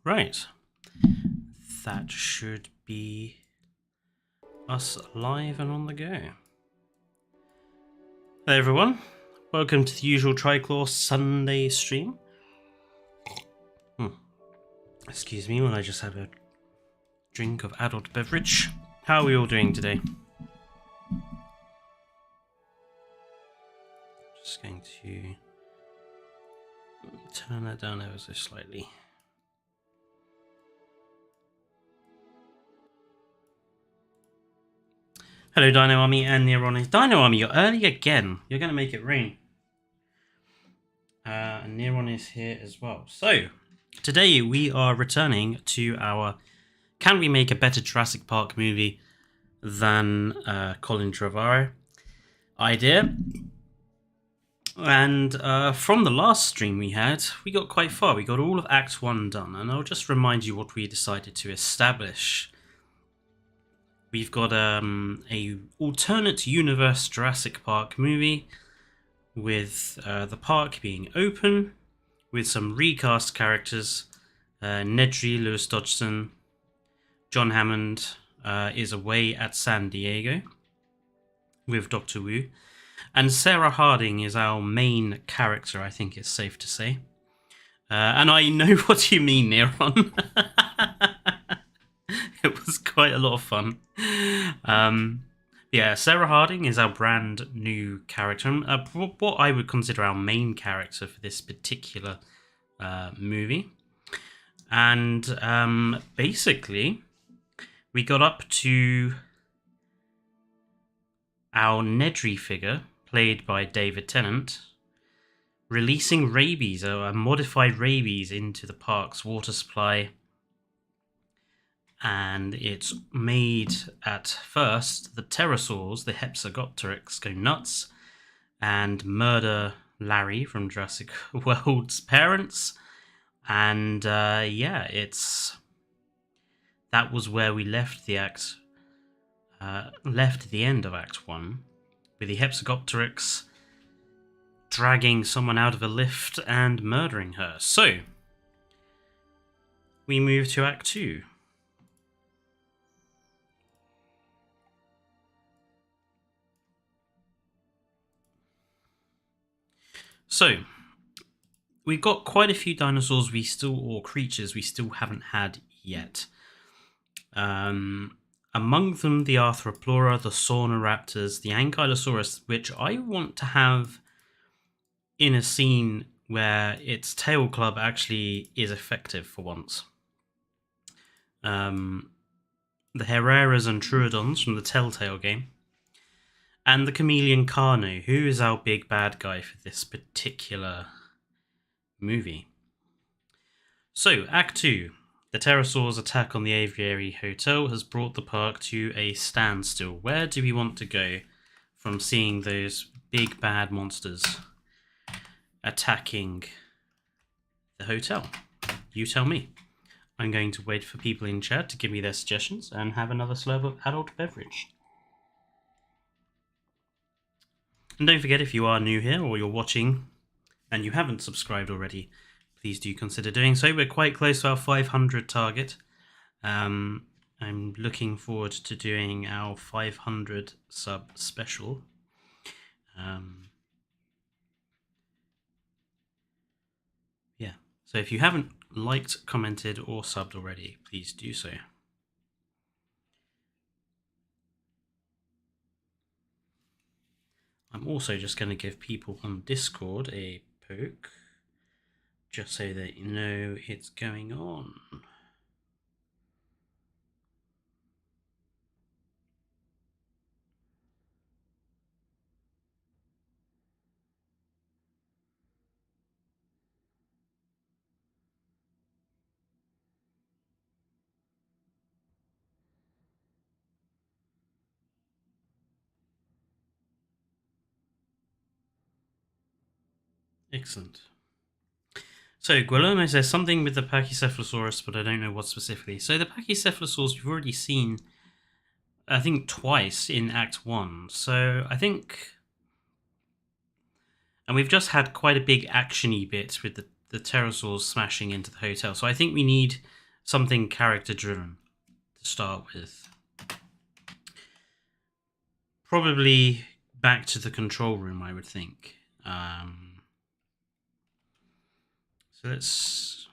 Right. That should be us live and on the go. Hello everyone. Welcome to the usual Triclaw Sunday stream. Excuse me when I just have a drink of adult beverage. How are we all doing today? Just going to turn that down ever so slightly. Hello Dino Army and Neron. Dino Army, you're early again. You're going to make it rain. And Neron is here as well. So, today we are returning to our Can We Make a Better Jurassic Park movie than Colin Trevorrow idea. And from the last stream we had, we got quite far. We got all of Act 1 done. And I'll just remind you what we decided to establish. We've got a alternate universe Jurassic Park movie with the park being open, with some recast characters. Nedry, Lewis Dodgson, John Hammond is away at San Diego with Dr. Wu. And Sarah Harding is our main character, I think it's safe to say. And I know what you mean, Neron. It was quite a lot of fun. Yeah, Sarah Harding is our brand new character. What I would consider our main character for this particular movie. And basically, we got up to our Nedry figure, played by David Tennant, releasing rabies, a modified rabies, into the park's water supply. And it's made, at first, the pterosaurs, the Hepsagopteryx, go nuts and murder Larry from Jurassic World's parents. And yeah, that was where we left the act. Left at the end of Act 1, with the Hepsagopteryx dragging someone out of a lift and murdering her. So, we move to Act 2. So, we've got quite a few dinosaurs or creatures we still haven't had yet. Among them, the Arthroplura, the Sauroraptors, the Ankylosaurus, which I want to have in a scene where its tail club actually is effective for once. The Herreras and Troodons from the Telltale game. And the Chameleon Carno, who is our big bad guy for this particular movie. So, Act 2. The pterosaurs' attack on the Aviary Hotel has brought the park to a standstill. Where do we want to go from seeing those big bad monsters attacking the hotel? You tell me. I'm going to wait for people in chat to give me their suggestions and have another slurp of adult beverage. And don't forget, if you are new here or you're watching and you haven't subscribed already, please do consider doing so. We're quite close to our 500 target. I'm looking forward to doing our 500 sub special. Yeah, so if you haven't liked, commented, or subbed already, please do so. I'm also just going to give people on Discord a poke, just so that you know it's going on. Excellent. So, Guillermo says something with the Pachycephalosaurus, but I don't know what specifically. So, the Pachycephalosaurus we've already seen, I think, twice in Act 1. So, I think... And we've just had quite a big action-y bit with the pterosaurs smashing into the hotel. So, I think we need something character driven to start with. Probably back to the control room, I would think. So let's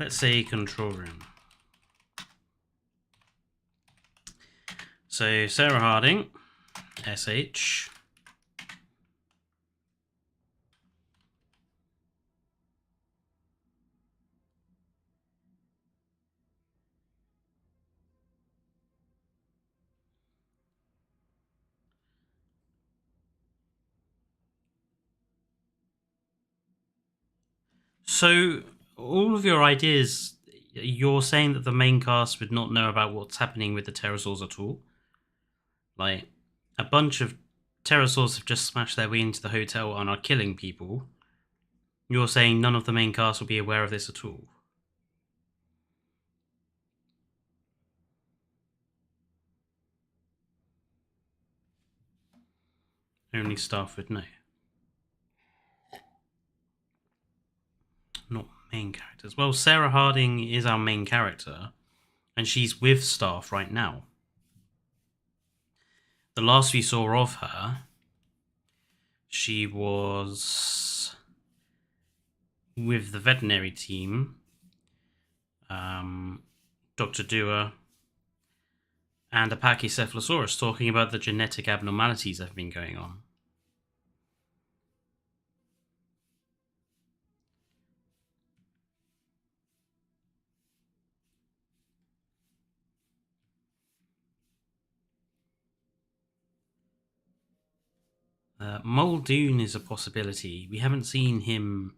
say control room. So Sarah Harding, SH. So all of your ideas, you're saying that the main cast would not know about what's happening with the pterosaurs at all? Like, a bunch of pterosaurs have just smashed their way into the hotel and are killing people. You're saying none of the main cast will be aware of this at all? Only staff would know. Not main characters. Well, Sarah Harding is our main character, and she's with staff right now. The last we saw of her, she was with the veterinary team, Dr. Dewar, and a Brachiosaurus talking about the genetic abnormalities that have been going on. Muldoon is a possibility. We haven't seen him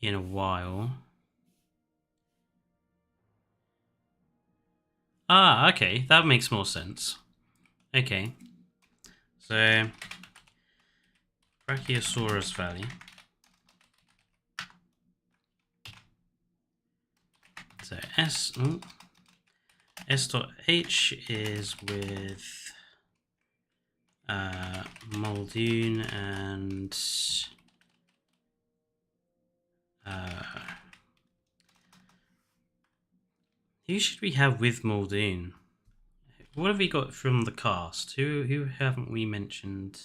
in a while. Ah, okay. That makes more sense. Okay. So, Brachiosaurus Valley. So, S.H is with Muldoon and who should we have with Muldoon? What have we got from the cast? Who haven't we mentioned?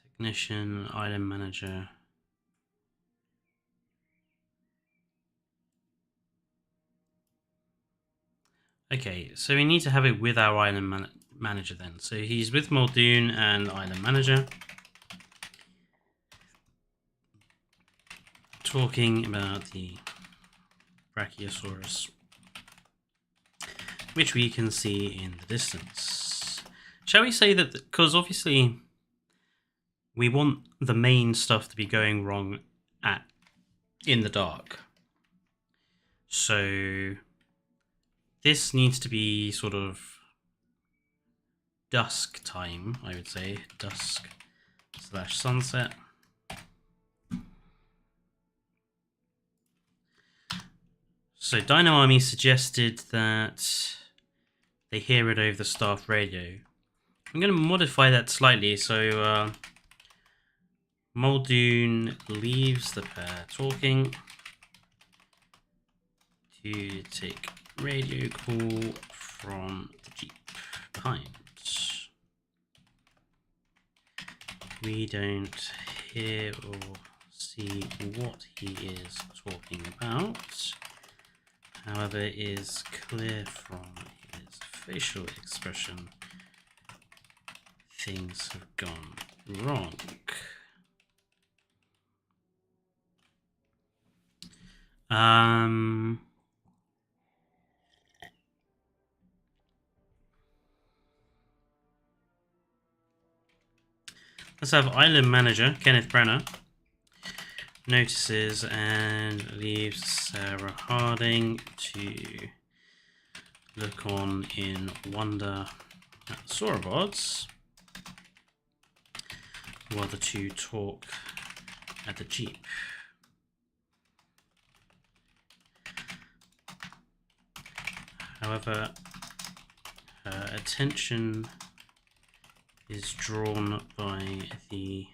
Technician, island manager. Okay, so we need to have it with our island manager then. So he's with Muldoon and island manager. Talking about the Brachiosaurus, which we can see in the distance. Shall we say that, because obviously we want the main stuff to be going wrong in the dark. So this needs to be sort of dusk time, I would say. Dusk/sunset. So Dino Army suggested that they hear it over the staff radio. I'm going to modify that slightly. So Muldoon leaves the pair talking to take radio call from the jeep behind. We don't hear or see what he is talking about. However, it is clear from his facial expression things have gone wrong. Let's have island manager Kenneth Brenner notices and leaves Sarah Harding to look on in wonder at the sauropods while the two talk at the jeep. However, her attention is drawn by the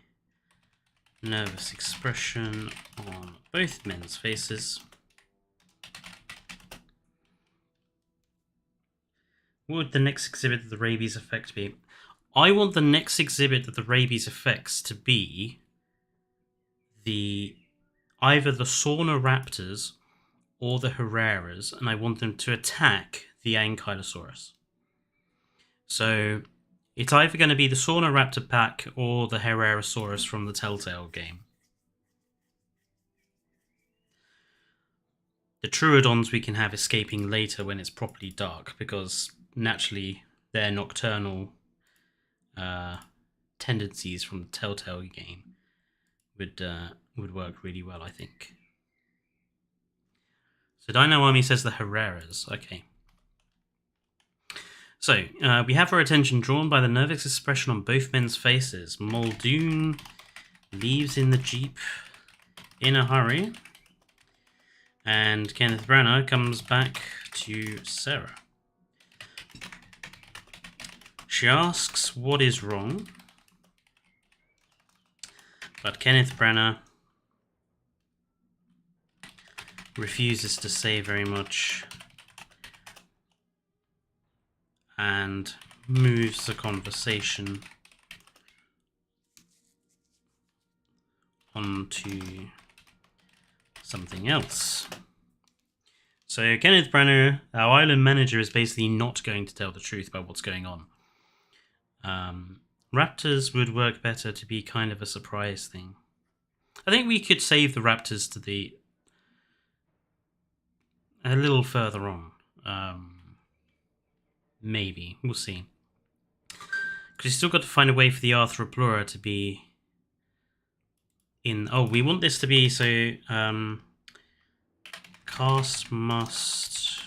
nervous expression on both men's faces. What would the next exhibit of the rabies effect be? I want the next exhibit of the rabies effects to be either the Sauroraptors or the Herreras, and I want them to attack the Ankylosaurus. So it's either going to be the Sauroraptor pack or the Herrerasaurus from the Telltale game. The Troodons we can have escaping later when it's properly dark, because naturally their nocturnal tendencies from the Telltale game would work really well, I think. So Dino Army says the Herreras. Okay. So, we have our attention drawn by the nervous expression on both men's faces. Muldoon leaves in the Jeep in a hurry. And Kenneth Branagh comes back to Sarah. She asks what is wrong. But Kenneth Branagh refuses to say very much and moves the conversation onto something else. So Kenneth Branagh, our island manager, is basically not going to tell the truth about what's going on. Raptors would work better to be kind of a surprise thing. I think we could save the raptors to a little further on. Maybe. We'll see. Because you still got to find a way for the Arthroplura to be in... Oh, we want this to be... So, cast must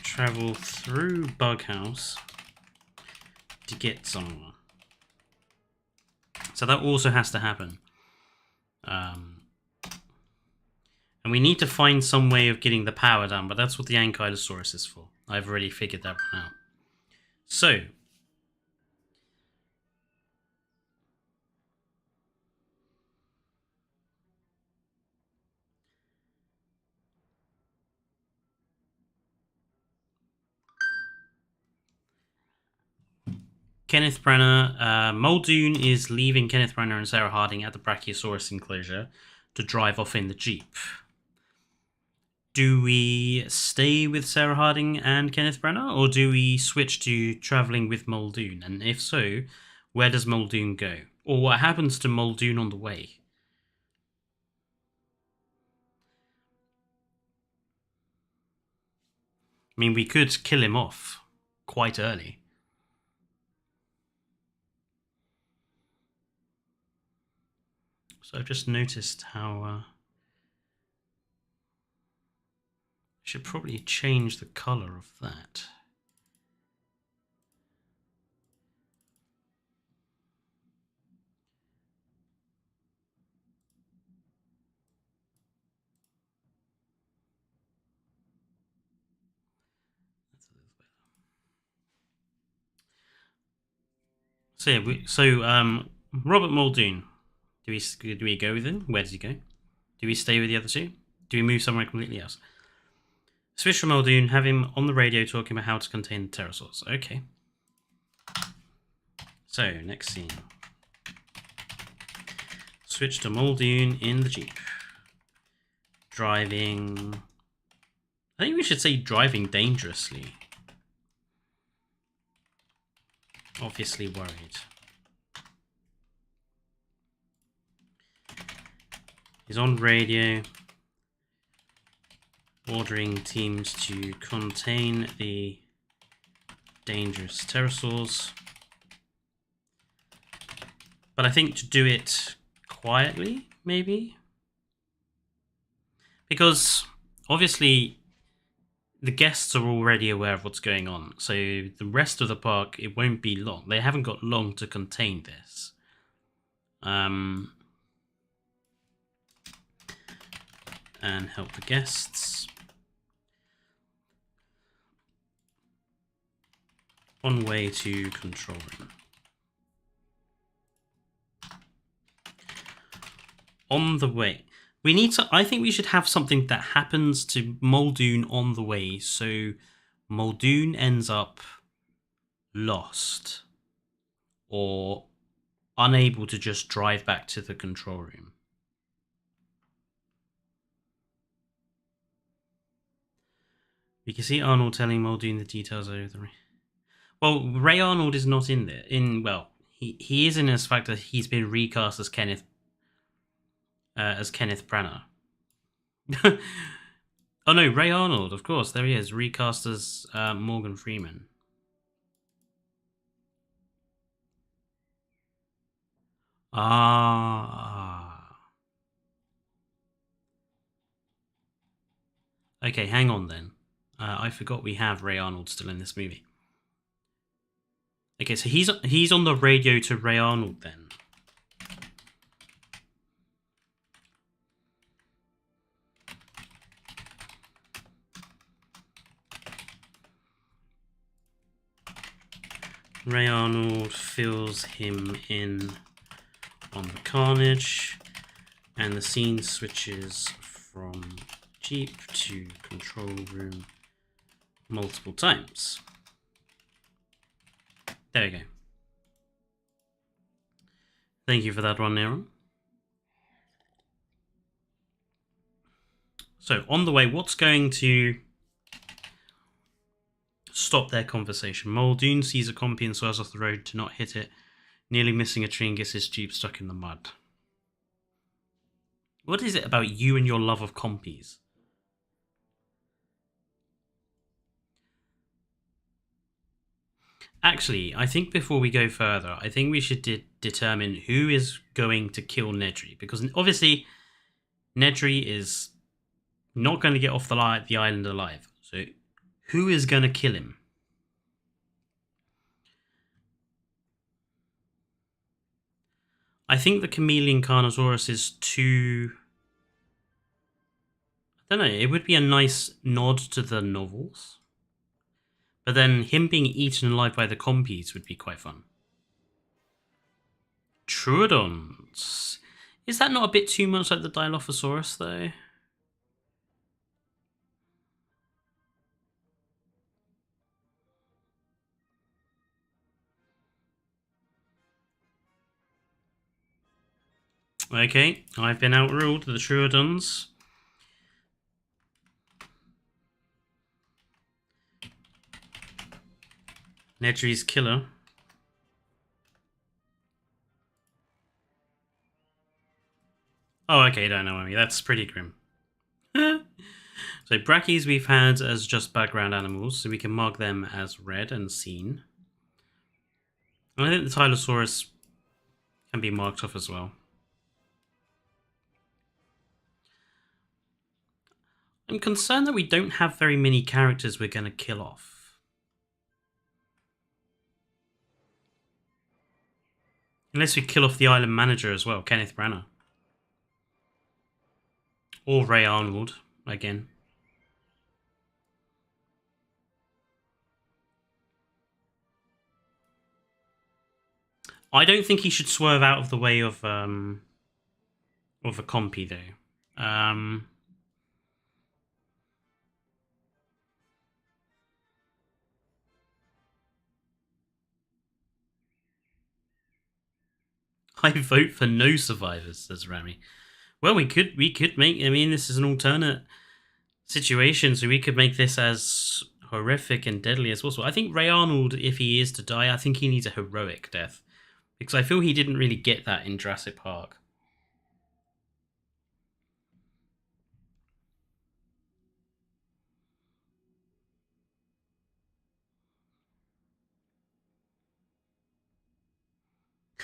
travel through Bughouse to get somewhere. So that also has to happen. And we need to find some way of getting the power down, but that's what the Ankylosaurus is for. I've already figured that one out. So, Kenneth Branagh, Muldoon is leaving Kenneth Branagh and Sarah Harding at the Brachiosaurus enclosure to drive off in the Jeep. Do we stay with Sarah Harding and Kenneth Branagh, or do we switch to travelling with Muldoon? And if so, where does Muldoon go? Or what happens to Muldoon on the way? I mean, we could kill him off quite early. So I've just noticed how... should probably change the colour of that. So yeah, Robert Muldoon. Do we go with him? Where does he go? Do we stay with the other two? Do we move somewhere completely else? Switch from Muldoon, have him on the radio talking about how to contain the pterosaurs. Okay. So, next scene. Switch to Muldoon in the Jeep. Driving... I think we should say driving dangerously. Obviously worried. He's on radio, ordering teams to contain the dangerous pterosaurs. But I think to do it quietly, maybe? Because, obviously, the guests are already aware of what's going on. So the rest of the park, it won't be long. They haven't got long to contain this. And help the guests. One way to control him. On the way. We need to... I think we should have something that happens to Muldoon on the way, so Muldoon ends up lost or unable to just drive back to the control room. We can see Arnold telling Muldoon the details over the... Well, Ray Arnold is not in there. Well, he is in as fact that he's been recast as Kenneth Branagh. Oh no, Ray Arnold, of course, there he is, recast as Morgan Freeman. Ah. Okay, hang on then. I forgot we have Ray Arnold still in this movie. Okay, so he's on the radio to Ray Arnold then. Ray Arnold fills him in on the carnage, and the scene switches from Jeep to control room multiple times. There we go. Thank you for that one, Aaron. So, on the way, what's going to stop their conversation? Muldoon sees a compy and swerves off the road to not hit it, nearly missing a tree and gets his Jeep stuck in the mud. What is it about you and your love of compies? Actually, I think before we go further, I think we should determine who is going to kill Nedry. Because obviously, Nedry is not going to get off the island alive. So, who is going to kill him? I think the chameleon Carnosaurus is too... I don't know, it would be a nice nod to the novels. But then him being eaten alive by the compies would be quite fun. Troodons. Is that not a bit too much like the Dilophosaurus, though? Okay, I've been outruled, the Troodons. Nedry's killer. Oh, okay, don't know me. That's pretty grim. So Brachies we've had as just background animals, so we can mark them as read and seen. And I think the Tylosaurus can be marked off as well. I'm concerned that we don't have very many characters we're going to kill off. Unless we kill off the island manager as well, Kenneth Branagh. Or Ray Arnold, again. I don't think he should swerve out of the way of a compy, though. I vote for no survivors, says Rami. Well, we could make... I mean, this is an alternate situation, so we could make this as horrific and deadly as possible. I think Ray Arnold, if he is to die, I think he needs a heroic death. Because I feel he didn't really get that in Jurassic Park.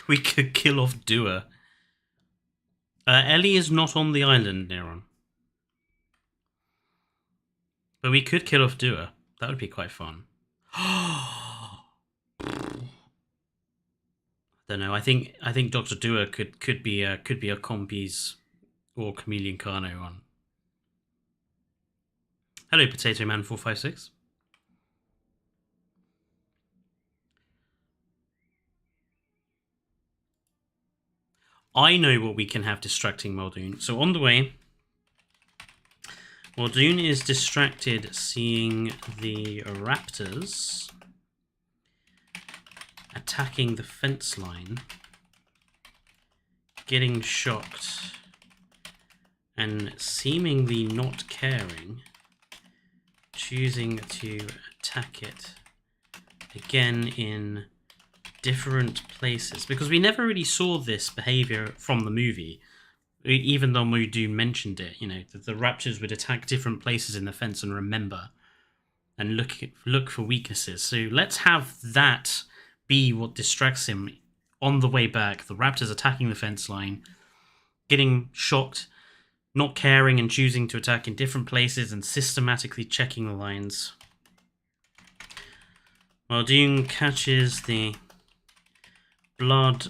We could kill off Dua. Ellie is not on the island, Neron. But we could kill off Dua. That would be quite fun. I don't know. I think Dr. Dua could be a Compies or Chameleon Carno one. Hello, Potato Man 456. I know what we can have distracting Muldoon. So on the way, Muldoon is distracted seeing the raptors attacking the fence line, getting shocked, and seemingly not caring, choosing to attack it again in different places. Because we never really saw this behavior from the movie, even though Muldoon mentioned it, you know, that the raptors would attack different places in the fence and remember and look for weaknesses. So let's have that be what distracts him on the way back. The raptors attacking the fence line, getting shocked, not caring and choosing to attack in different places and systematically checking the lines. Muldoon catches the blood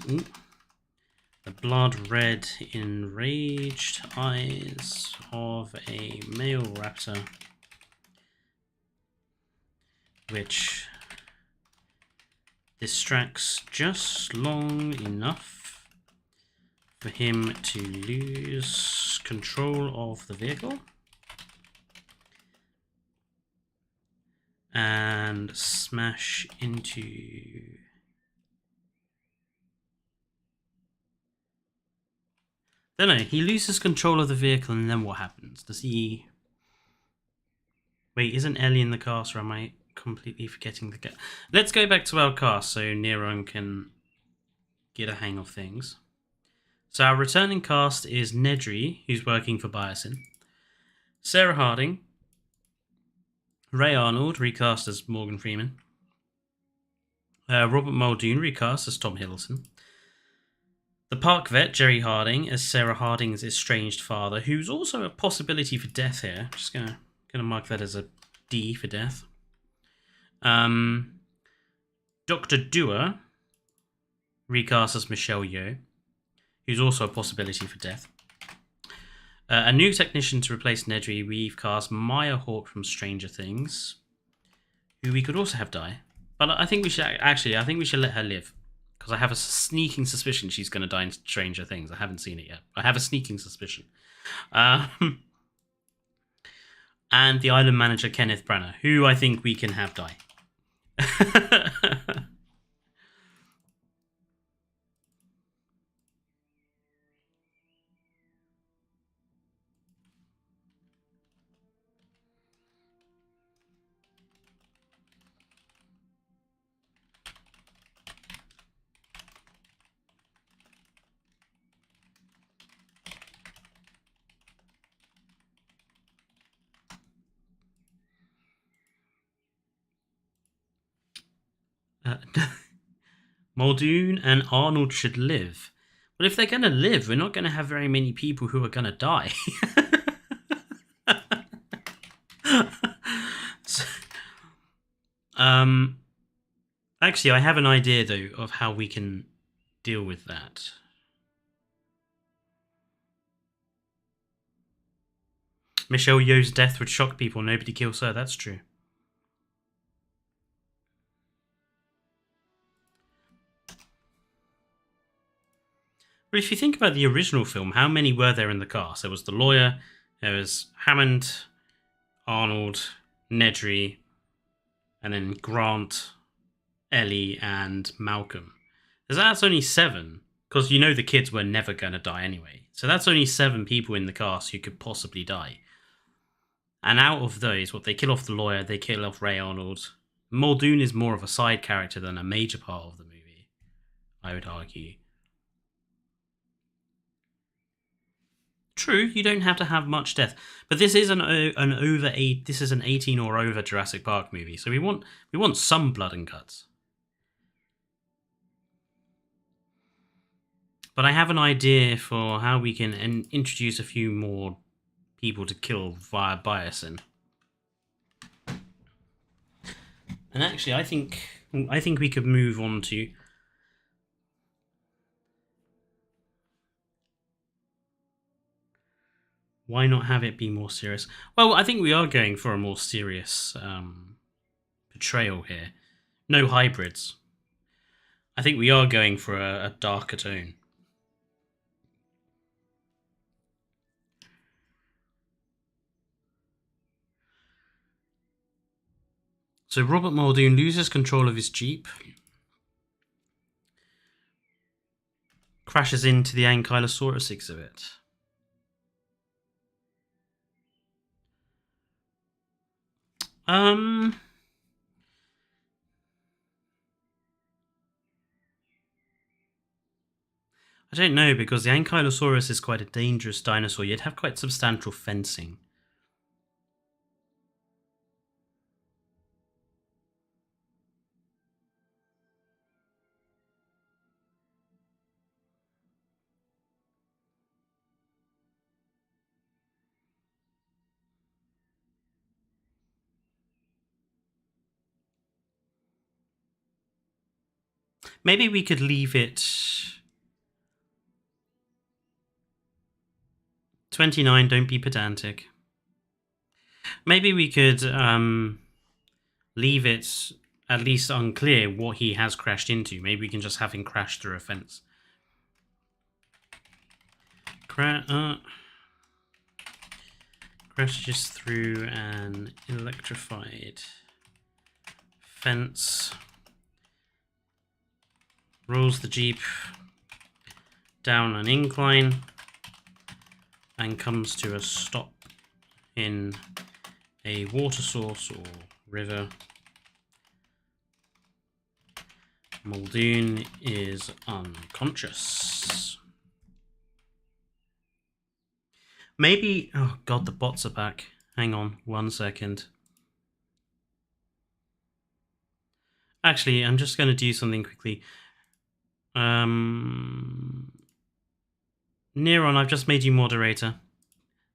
red enraged eyes of a male raptor, which distracts just long enough for him to lose control of the vehicle and smash into... Don't know, he loses control of the vehicle and then what happens? Does he... Wait, isn't Ellie in the cast, or am I completely forgetting the... Let's go back to our cast so Neron can get a hang of things. So our returning cast is Nedry, who's working for Biosin, Sarah Harding, Ray Arnold, recast as Morgan Freeman, Robert Muldoon, recast as Tom Hiddleston, the park vet, Jerry Harding, as Sarah Harding's estranged father, who's also a possibility for death here. Just gonna mark that as a D for death. Dr. Dewar, recast as Michelle Yeoh, who's also a possibility for death. A new technician to replace Nedry, we've cast Maya Hawke from Stranger Things, who we could also have die. But I think we should let her live, because I have a sneaking suspicion she's going to die in Stranger Things. I haven't seen it yet. I have a sneaking suspicion. And the island manager, Kenneth Branagh, who I think we can have die. Muldoon and Arnold should live. Well, if they're going to live, we're not going to have very many people who are going to die. So, actually, I have an idea, though, of how we can deal with that. Michelle Yeoh's death would shock people. Nobody kills her. That's true. But if you think about the original film, how many were there in the cast? There was the lawyer, there was Hammond, Arnold, Nedry, and then Grant, Ellie, and Malcolm. That's only 7, because you know the kids were never going to die anyway. So that's only 7 people in the cast who could possibly die. And out of those, they kill off the lawyer, they kill off Ray Arnold. Muldoon is more of a side character than a major part of the movie, I would argue. True, you don't have to have much death, but this is an 18 or over Jurassic Park movie, so we want some blood and guts. But I have an idea for how we can introduce a few more people to kill via Biosin. And actually, I think we could move on to... Why not have it be more serious? Well, I think we are going for a more serious portrayal here. No hybrids. I think we are going for a darker tone. So Robert Muldoon loses control of his Jeep, crashes into the Ankylosaurus exhibit. I don't know, because the Ankylosaurus is quite a dangerous dinosaur. You'd have quite substantial fencing. Maybe we could leave it 29, don't be pedantic. Maybe we could leave it at least unclear what he has crashed into. Maybe we can just have him crash through a fence. Crashes through an electrified fence. Rolls the Jeep down an incline and comes to a stop in a water source or river. Muldoon is unconscious. Maybe... Oh god, the bots are back. Hang on 1 second. Actually, I'm just going to do something quickly. Neron, I've just made you moderator.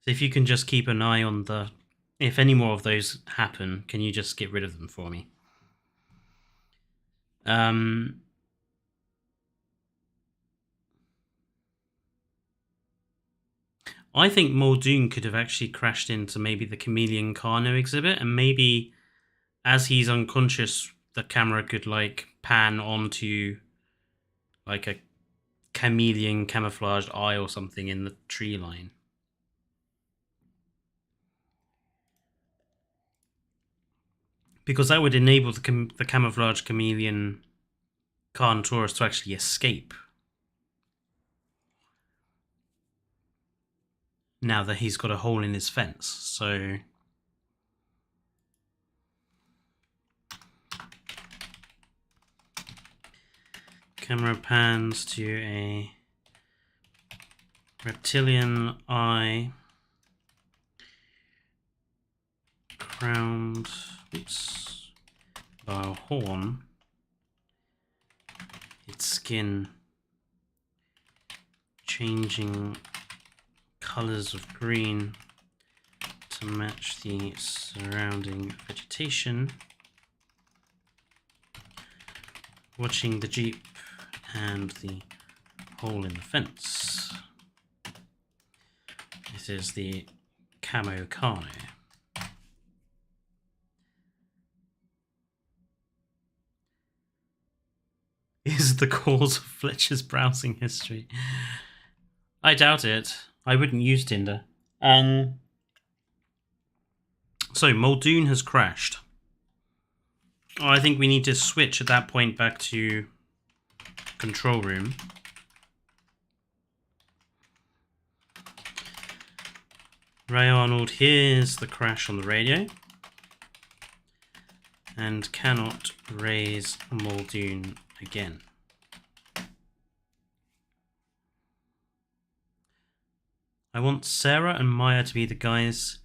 So if you can just keep an eye on the... If any more of those happen, can you just get rid of them for me? I think Muldoon could have actually crashed into maybe the Chameleon Carno exhibit, and maybe as he's unconscious, the camera could like pan onto like a chameleon camouflaged eye or something in the tree line. Because that would enable the camouflaged chameleon Carnotaurus to actually escape. Now that he's got a hole in his fence, so... Camera pans to a reptilian eye crowned by a horn, its skin changing colors of green to match the surrounding vegetation, watching the Jeep and the hole in the fence. This is the Camo Carno. Is the cause of Fletcher's browsing history? I doubt it. I wouldn't use Tinder. So Muldoon has crashed. Oh, I think we need to switch at that point back to control room. Ray Arnold hears the crash on the radio and cannot raise Muldoon again. I want Sarah and Maya to be the guys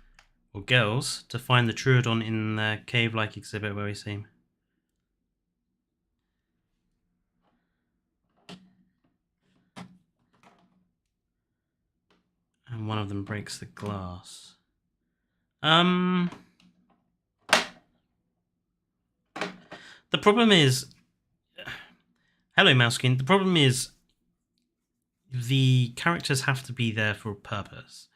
or girls to find the Troodon in the cave-like exhibit where we see him. And one of them breaks the glass. The problem is... Hello, Mousekin. The problem is the characters have to be there for a purpose.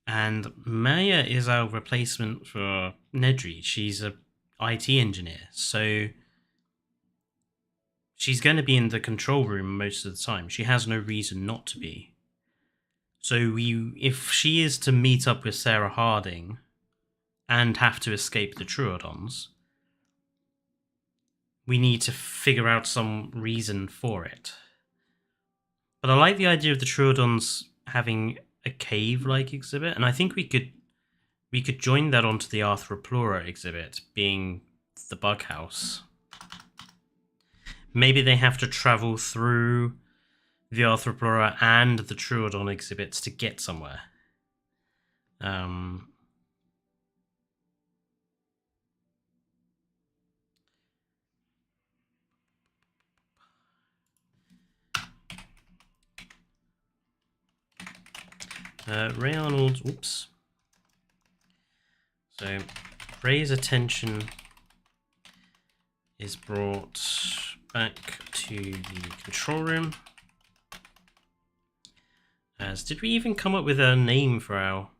And Maya is our replacement for Nedry. She's a IT engineer, so she's going to be in the control room most of the time. She has no reason not to be. So if she is to meet up with Sarah Harding and have to escape the Troodons, we need to figure out some reason for it. But I like the idea of the Troodons having a cave-like exhibit, and I think we could join that onto the Arthroplura exhibit, being the bug house. Maybe they have to travel through the Arthroplura and the Troodon exhibits to get somewhere. Ray Arnold, oops. So, Ray's attention is brought back to the control room. Did we even come up with a name for our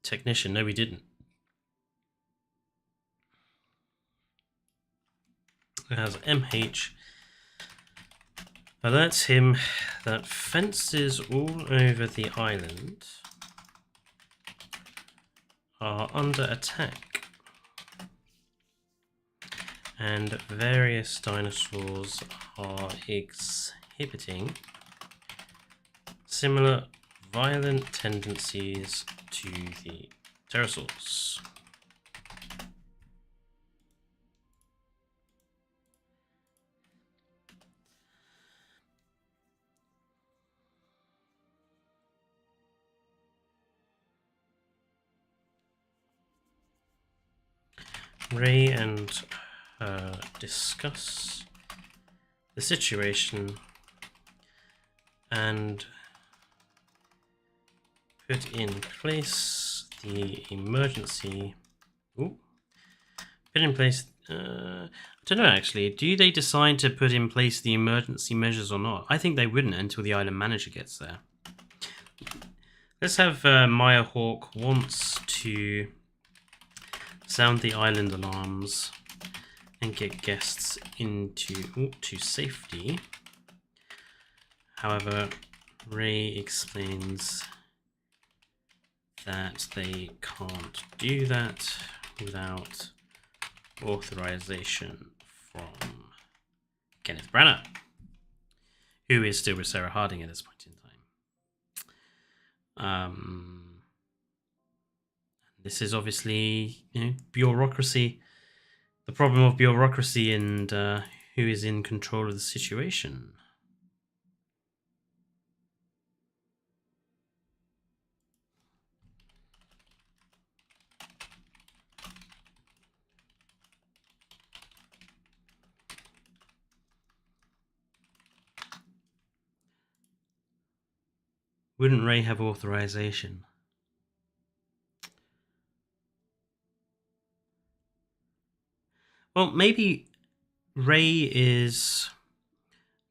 technician? No, we didn't. It has MH. Alerts him that fences all over the island are under attack, and various dinosaurs are exhibiting similar violent tendencies to the pterosaurs. Ray and her discuss the situation and put in place the emergency. I don't know actually. Do they decide to put in place the emergency measures or not? I think they wouldn't until the island manager gets there. Let's have Maya Hawk wants to sound the island alarms and get guests into to safety. However, Ray explains that they can't do that without authorization from Kenneth Branagh, who is still with Sarah Harding at this point in time. This is obviously, bureaucracy. The problem of bureaucracy and who is in control of the situation. Wouldn't Ray have authorization? Well, maybe Ray is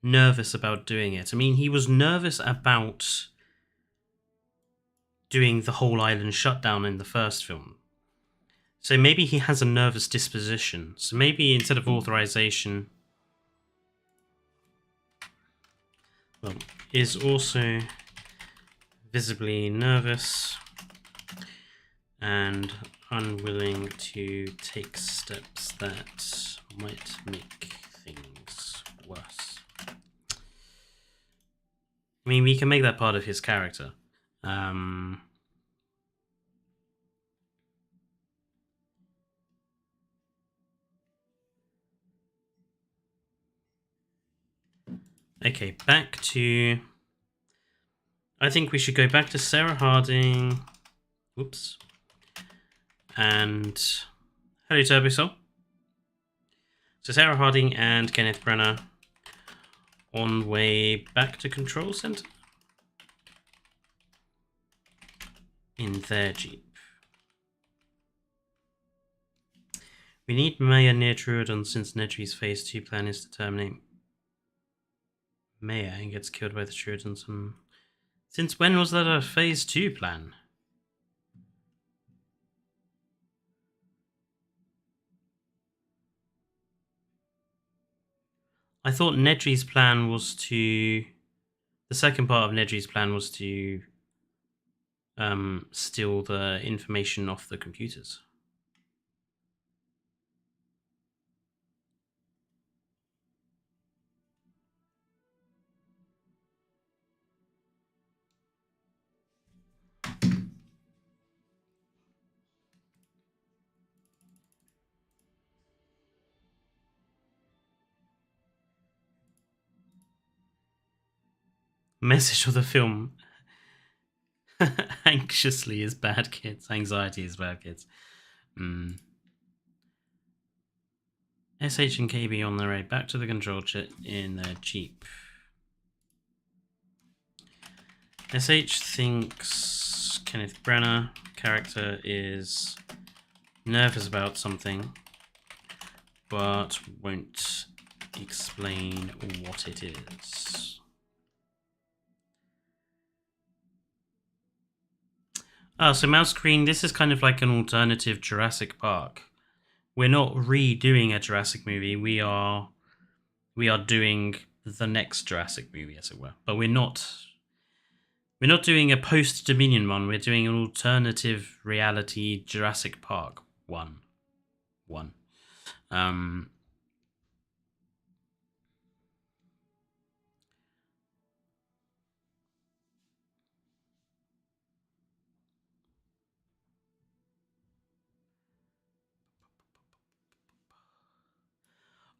nervous about doing it. I mean, he was nervous about doing the whole island shutdown in the first film. So maybe he has a nervous disposition. So maybe instead of authorization, well, is also visibly nervous and unwilling to take steps that might make things worse. I mean, we can make that part of his character. Okay, back to... I think we should go back to Sarah Harding. Whoops. And... Hello, Turbosoul. So Sarah Harding and Kenneth Branagh on way back to Control Center in their Jeep. We need Maya near Troodon since Nedry's Phase 2 plan is to terminate Maya and gets killed by the Troodons. Since when was that a Phase 2 plan? I thought Nedry's plan was to... The second part of Nedry's plan was to steal the information off the computers. Message of the film. Anxiously is bad kids. Anxiety is bad kids. SH and KB on their way back to the control jet in their Jeep. SH thinks Kenneth Branagh character is nervous about something, but won't explain what it is. Oh, so Mouse Green, this is kind of like an alternative Jurassic Park. We're not redoing a Jurassic movie. We are doing the next Jurassic movie, as it were. But we're not doing a post-Dominion one. We're doing an alternative reality Jurassic Park one.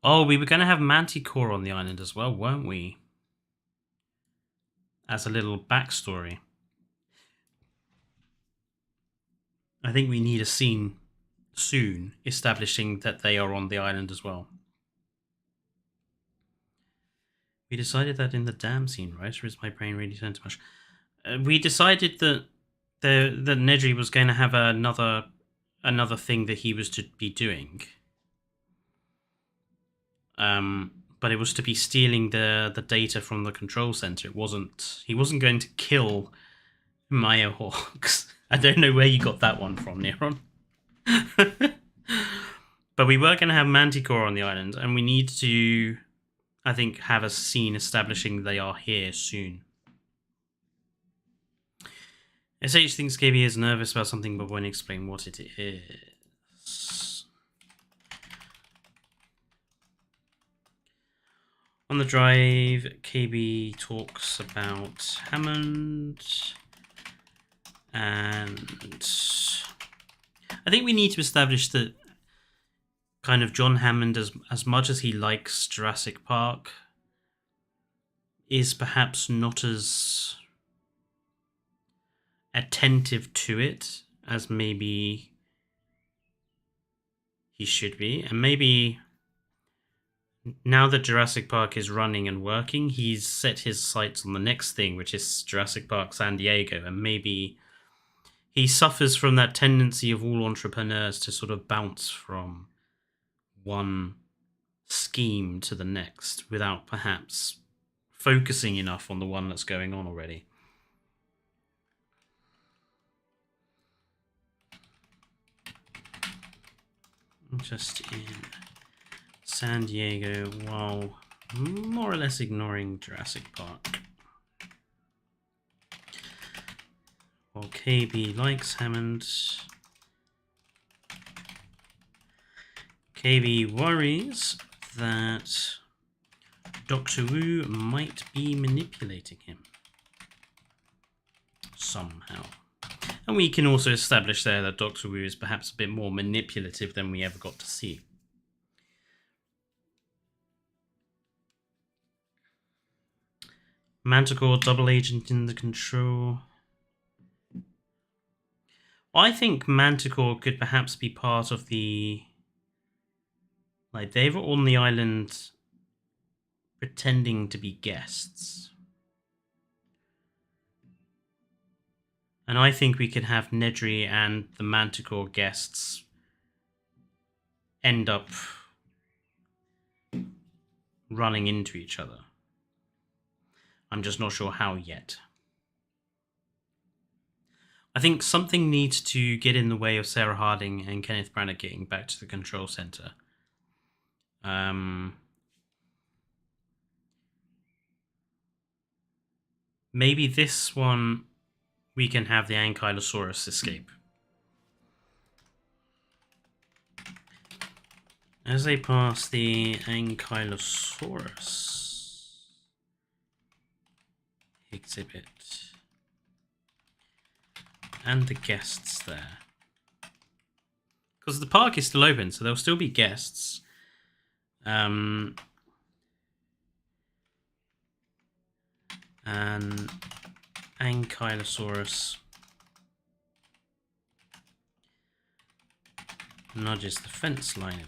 Oh, we were going to have Manticore on the island as well, weren't we? As a little backstory. I think we need a scene soon establishing that they are on the island as well. We decided that in the dam scene, right? Or is my brain really turned too much? We decided that that Nedry was going to have another thing that he was to be doing. But it was to be stealing the data from the control center. He wasn't going to kill Maya Hawks. I don't know where you got that one from, Neron. But we were going to have Manticore on the island, and we need to, I think, have a scene establishing they are here soon. SH thinks KB is nervous about something but won't explain what it is. On the drive, KB talks about Hammond, and I think we need to establish that kind of John Hammond, as much as he likes Jurassic Park, is perhaps not as attentive to it as maybe he should be. And maybe now that Jurassic Park is running and working, he's set his sights on the next thing, which is Jurassic Park San Diego, and maybe he suffers from that tendency of all entrepreneurs to sort of bounce from one scheme to the next without perhaps focusing enough on the one that's going on already. Just in San Diego while more or less ignoring Jurassic Park. While KB likes Hammond, KB worries that Dr. Wu might be manipulating him somehow. And we can also establish there that Dr. Wu is perhaps a bit more manipulative than we ever got to see. Manticore, double agent in the control. I think Manticore could perhaps be part of the... Like, they were on the island pretending to be guests. And I think we could have Nedry and the Manticore guests end up running into each other. I'm just not sure how yet. I think something needs to get in the way of Sarah Harding and Kenneth Branagh getting back to the control center. Maybe this one we can have the Ankylosaurus escape. As they pass the Ankylosaurus exhibit and the guests there, because the park is still open, so there'll still be guests. And Ankylosaurus nudges the fence line a little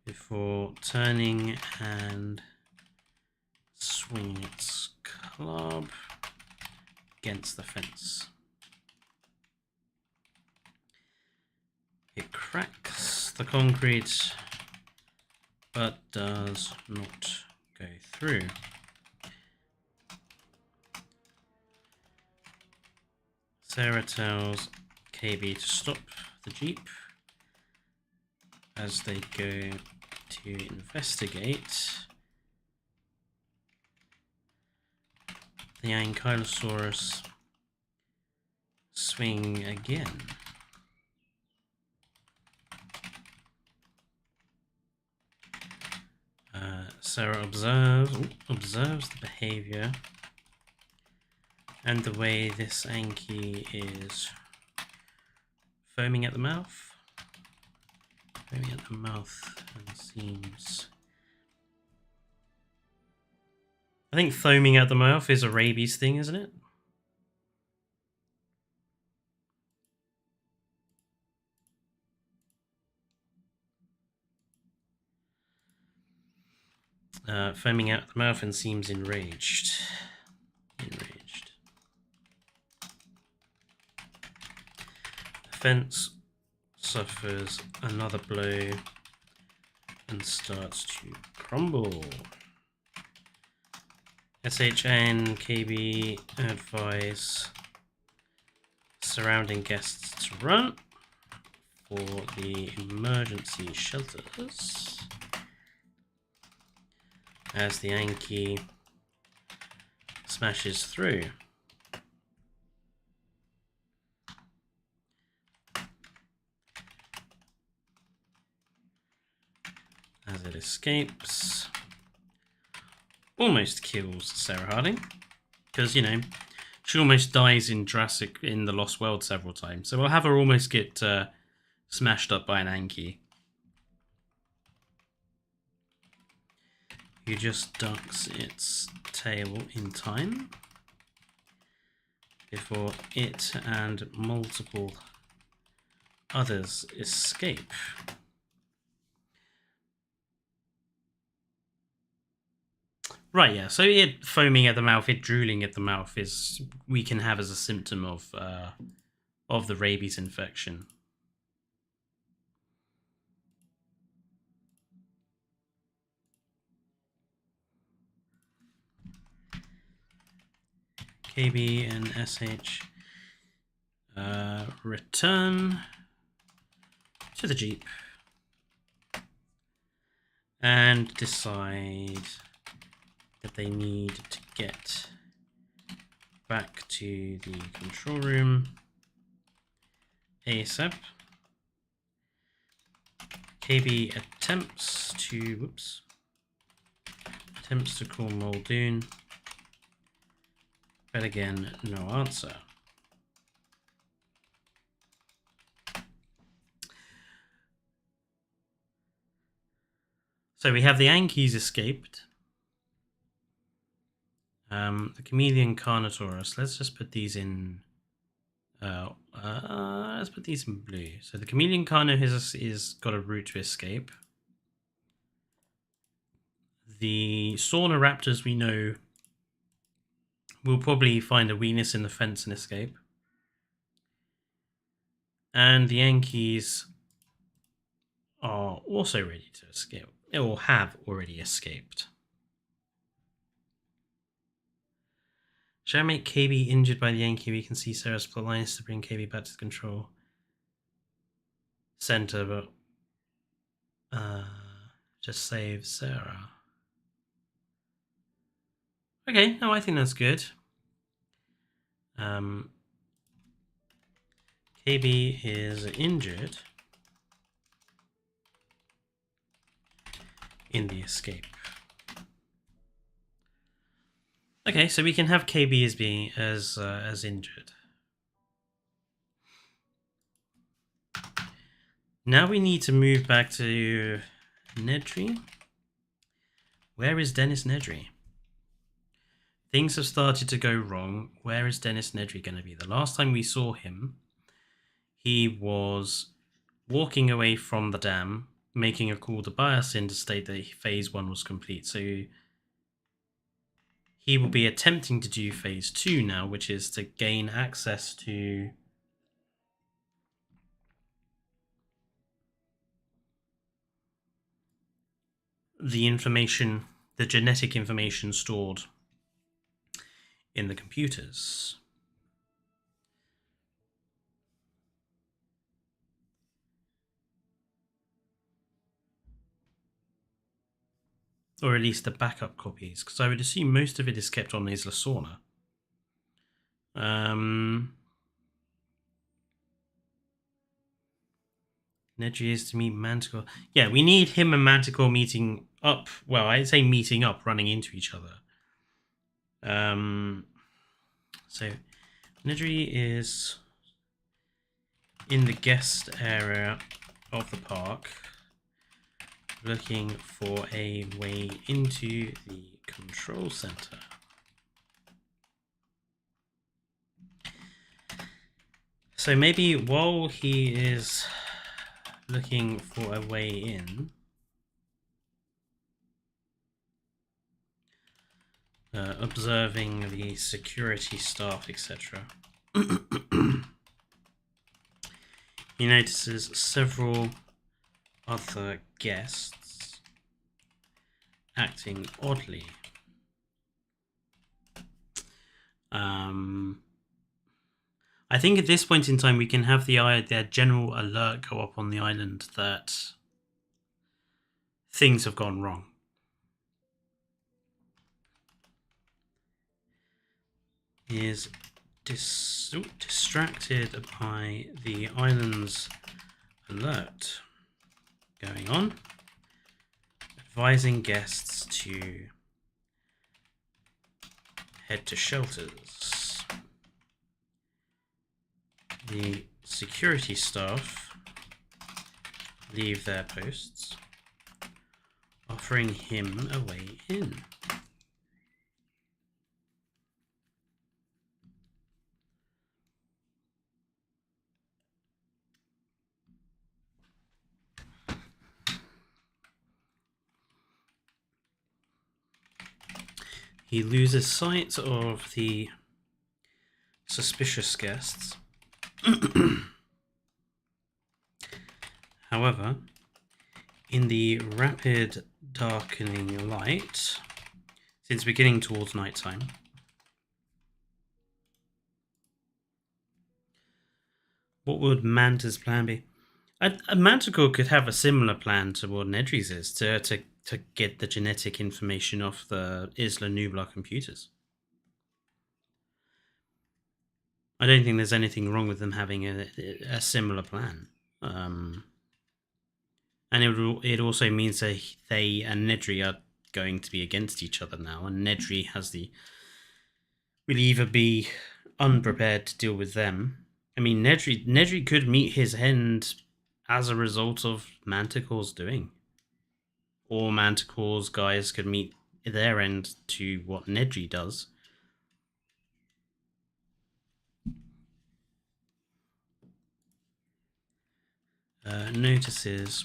before turning and swinging its club against the fence. It cracks the concrete, but does not go through. Sarah tells KB to stop the Jeep as they go to investigate the Ankylosaurus swing again. Sarah observes the behavior and the way this Anky is foaming at the mouth. Foaming at the mouth and seems... I think foaming at the mouth is a rabies thing, isn't it? Foaming out the mouth and seems enraged. The fence suffers another blow and starts to crumble. SH and KB advise surrounding guests to run for the emergency shelters as the Anky smashes through. As it escapes, almost kills Sarah Harding, because, you know, she almost dies in Jurassic in the Lost World several times, so we'll have her almost get smashed up by an Anky. Who just ducks its tail in time before it and multiple others escape. Right, yeah, so it foaming at the mouth, it drooling at the mouth is we can have as a symptom of the rabies infection. KB and SH return to the Jeep and decide that they need to get back to the control room ASAP. KB attempts to call Muldoon, but again, no answer. So we have the Anky's escaped. The chameleon Carnotaurus. Let's just put these in. Let's put these in blue. So the chameleon Carno is got a route to escape. The Sauroraptors we know will probably find a weakness in the fence and escape. And the Ankys are also ready to escape, or have already escaped. Shall I make KB injured by the Anky? We can see Sarah's plotline is to bring KB back to the control center, but just save Sarah. Okay, no, I think that's good. KB is injured in the escape. Okay, so we can have KB as being as injured. Now we need to move back to Nedry. Where is Dennis Nedry? Things have started to go wrong. Where is Dennis Nedry going to be? The last time we saw him, he was walking away from the dam, making a call to Biosyn to state that phase 1 was complete. So he will be attempting to do phase 2 now, which is to gain access to the information, the genetic information stored in the computers. Or at least the backup copies, because I would assume most of it is kept on Isla Sorna. Nedry is to meet Manticore. Yeah, we need him and Manticore meeting up. Well, I'd say meeting up, running into each other. So Nedry is in the guest area of the park, looking for a way into the control center. So maybe while he is looking for a way in, observing the security staff, etc., he notices several other guests acting oddly. I think at this point in time we can have their general alert go up on the island that things have gone wrong. He is distracted by the island's alert going on, advising guests to head to shelters. The security staff leave their posts, offering him a way in. He loses sight of the suspicious guests. However, in the rapid darkening light, since we're getting towards nighttime, what would Manta's plan be? A Manticore could have a similar plan to what Nedry's is, to get the genetic information off the Isla Nublar computers. I don't think there's anything wrong with them having a similar plan. And it also means that they and Nedry are going to be against each other now, and Nedry will either be unprepared to deal with them. I mean, Nedry could meet his end as a result of Manticore's doing. Or Manticore's guys could meet their end to what Nedry does. Notices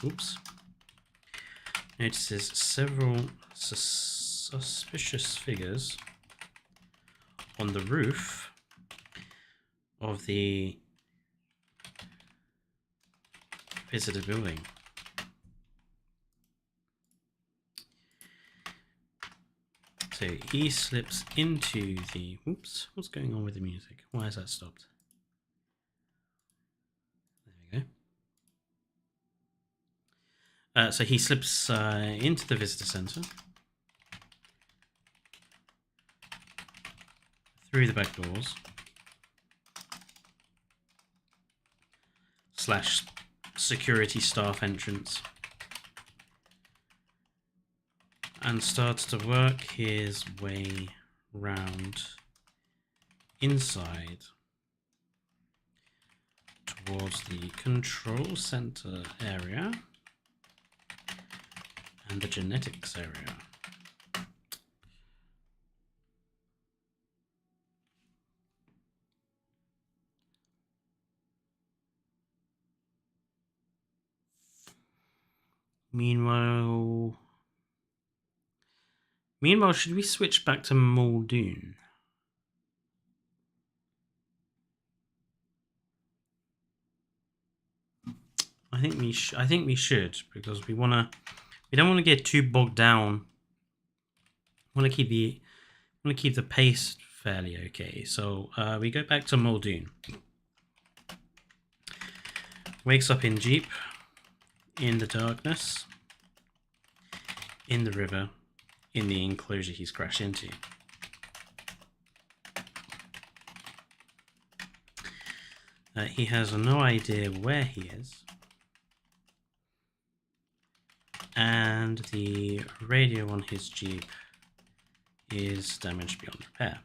several suspicious figures on the roof of the visitor building. So he slips into the... Oops, what's going on with the music? Why has that stopped? There we go. So he slips into the visitor center, through the back doors. / security staff entrance. And starts to work his way round inside towards the control center area and the genetics area. Meanwhile, should we switch back to Muldoon? I think we should, because we don't want to get too bogged down. We want to keep the pace fairly okay. So we go back to Muldoon. Wakes up in Jeep, in the darkness, in the river, in the enclosure he's crashed into. He has no idea where he is. And the radio on his Jeep is damaged beyond repair.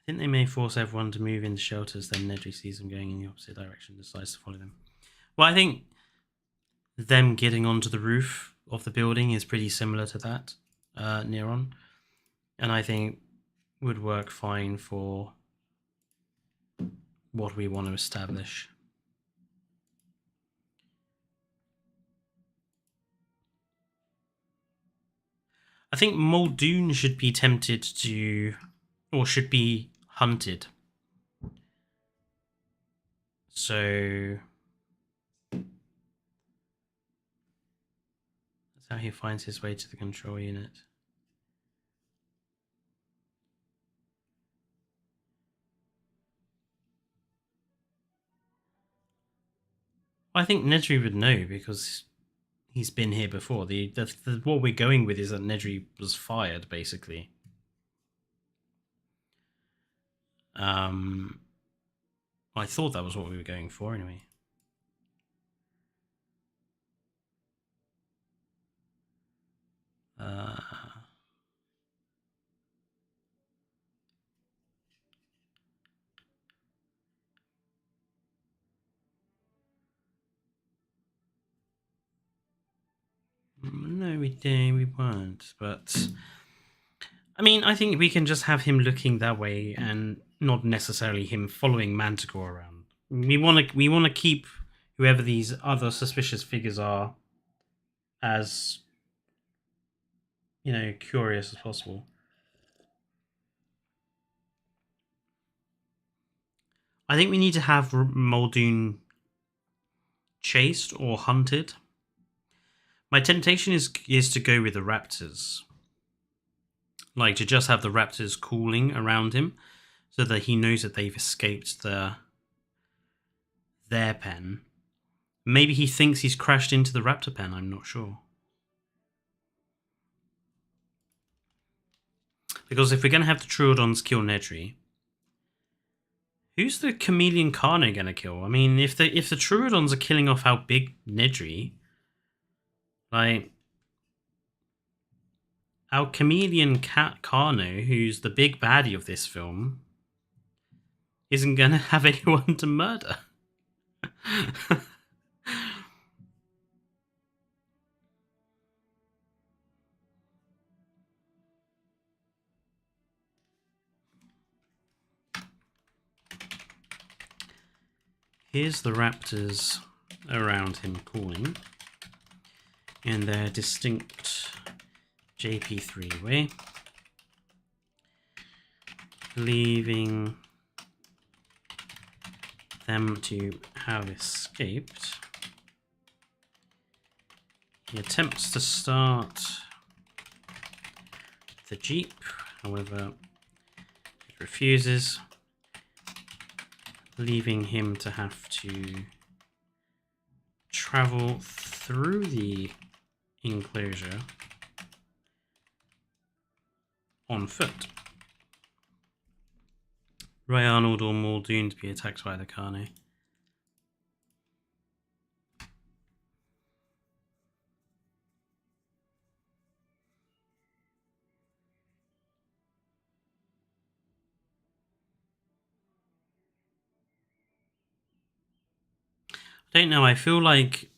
I think they may force everyone to move into shelters, then Nedry sees them going in the opposite direction and decides to follow them. Well, I think them getting onto the roof of the building is pretty similar to that, Neuron. And I think would work fine for what we want to establish. I think Muldoon should be tempted to, or should be hunted. So that's how he finds his way to the control unit. I think Nedry would know because he's been here before. What we're going with is that Nedry was fired, basically. I thought that was what we were going for, anyway. No, we weren't, but I mean, I think we can just have him looking that way and not necessarily him following Manticore around. We want to keep whoever these other suspicious figures are as, curious as possible. I think we need to have Muldoon chased or hunted. My temptation is to go with the raptors. Like, to just have the raptors cooling around him so that he knows that they've escaped their pen. Maybe he thinks he's crashed into the raptor pen, I'm not sure. Because if we're going to have the Troodons kill Nedry, who's the chameleon Carno going to kill? I mean, if the Troodons are killing off how big Nedry, like, our chameleon cat Carno, who's the big baddie of this film, isn't going to have anyone to murder. Here's the raptors around him calling in their distinct JP3 way, leaving them to have escaped. He attempts to start the Jeep, however, it refuses, leaving him to have to travel through the enclosure on foot. Ray Arnold or Muldoon to be attacked by the Carno. I don't know, I feel like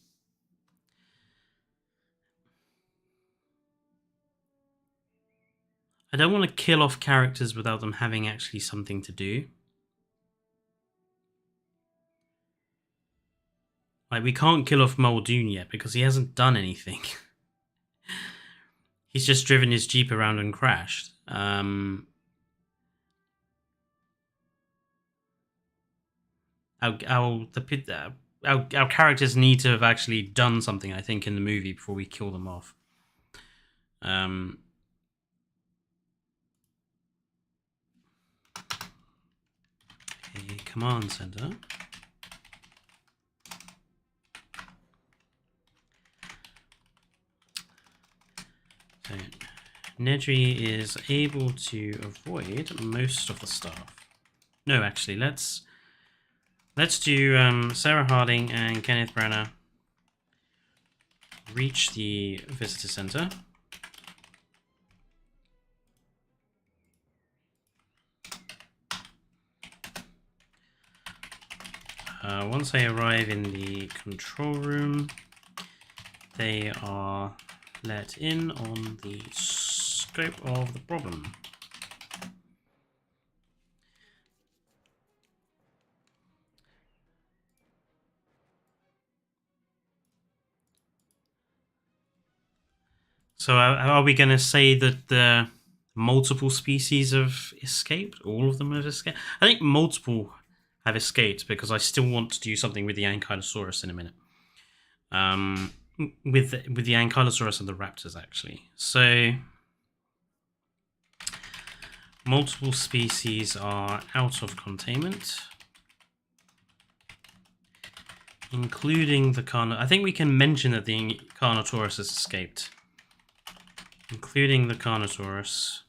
I don't want to kill off characters without them having actually something to do. Like, we can't kill off Muldoon yet because he hasn't done anything. He's just driven his Jeep around and crashed. Our characters need to have actually done something, I think, in the movie before we kill them off. Okay, command center. So, Nedry is able to avoid most of the stuff. No, actually, let's do Sarah Harding and Kenneth Branagh reach the visitor center. Once they arrive in the control room, they are let in on the scope of the problem. So are we going to say that the multiple species have escaped? All of them have escaped? I think multiple have escaped because I still want to do something with the Ankylosaurus in a minute. With the Ankylosaurus and the raptors, actually. So multiple species are out of containment, including the I think we can mention that the Carnotaurus has escaped, including the Carnotaurus.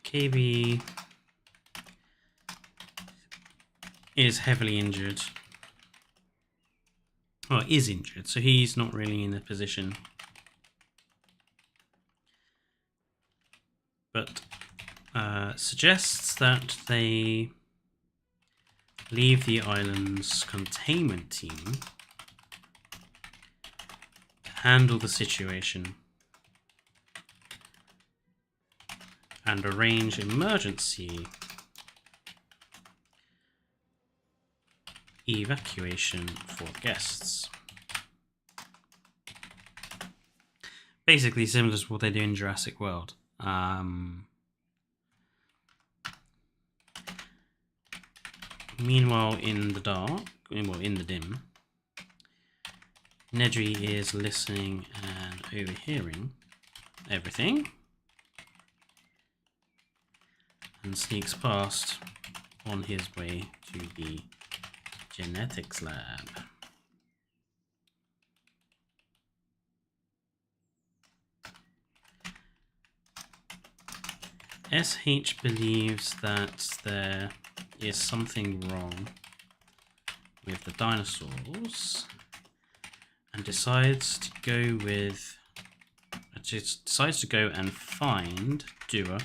KB is heavily injured. Well, is injured, so he's not really in a position. But suggests that they leave the island's containment team to handle the situation and arrange emergency evacuation for guests. Basically similar to what they do in Jurassic World. Meanwhile, in the dark, well, in the dim, Nedry is listening and overhearing everything and sneaks past on his way to the genetics lab. SH believes that there is something wrong with the dinosaurs and decides to go and find Dua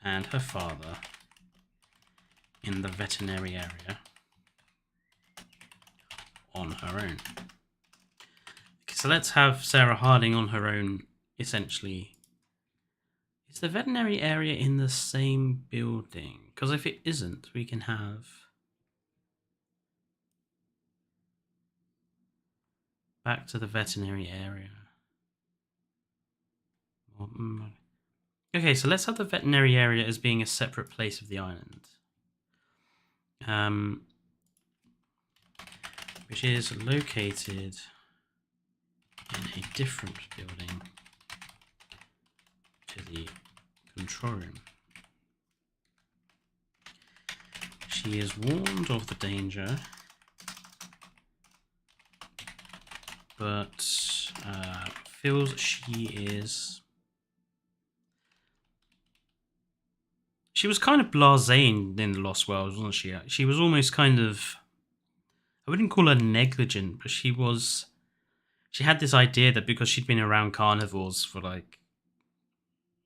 and her father in the veterinary area on her own. Okay, so let's have Sarah Harding on her own, essentially. Is the veterinary area in the same building? Because if it isn't, we can have back to the veterinary area. Okay, so let's have the veterinary area as being a separate place of the island. Which is located in a different building to the control room. She is warned of the danger, but feels she is... She was kind of blasé in the Lost World, wasn't she? She was almost kind of... I wouldn't call her negligent, but she was... She had this idea that because she'd been around carnivores for like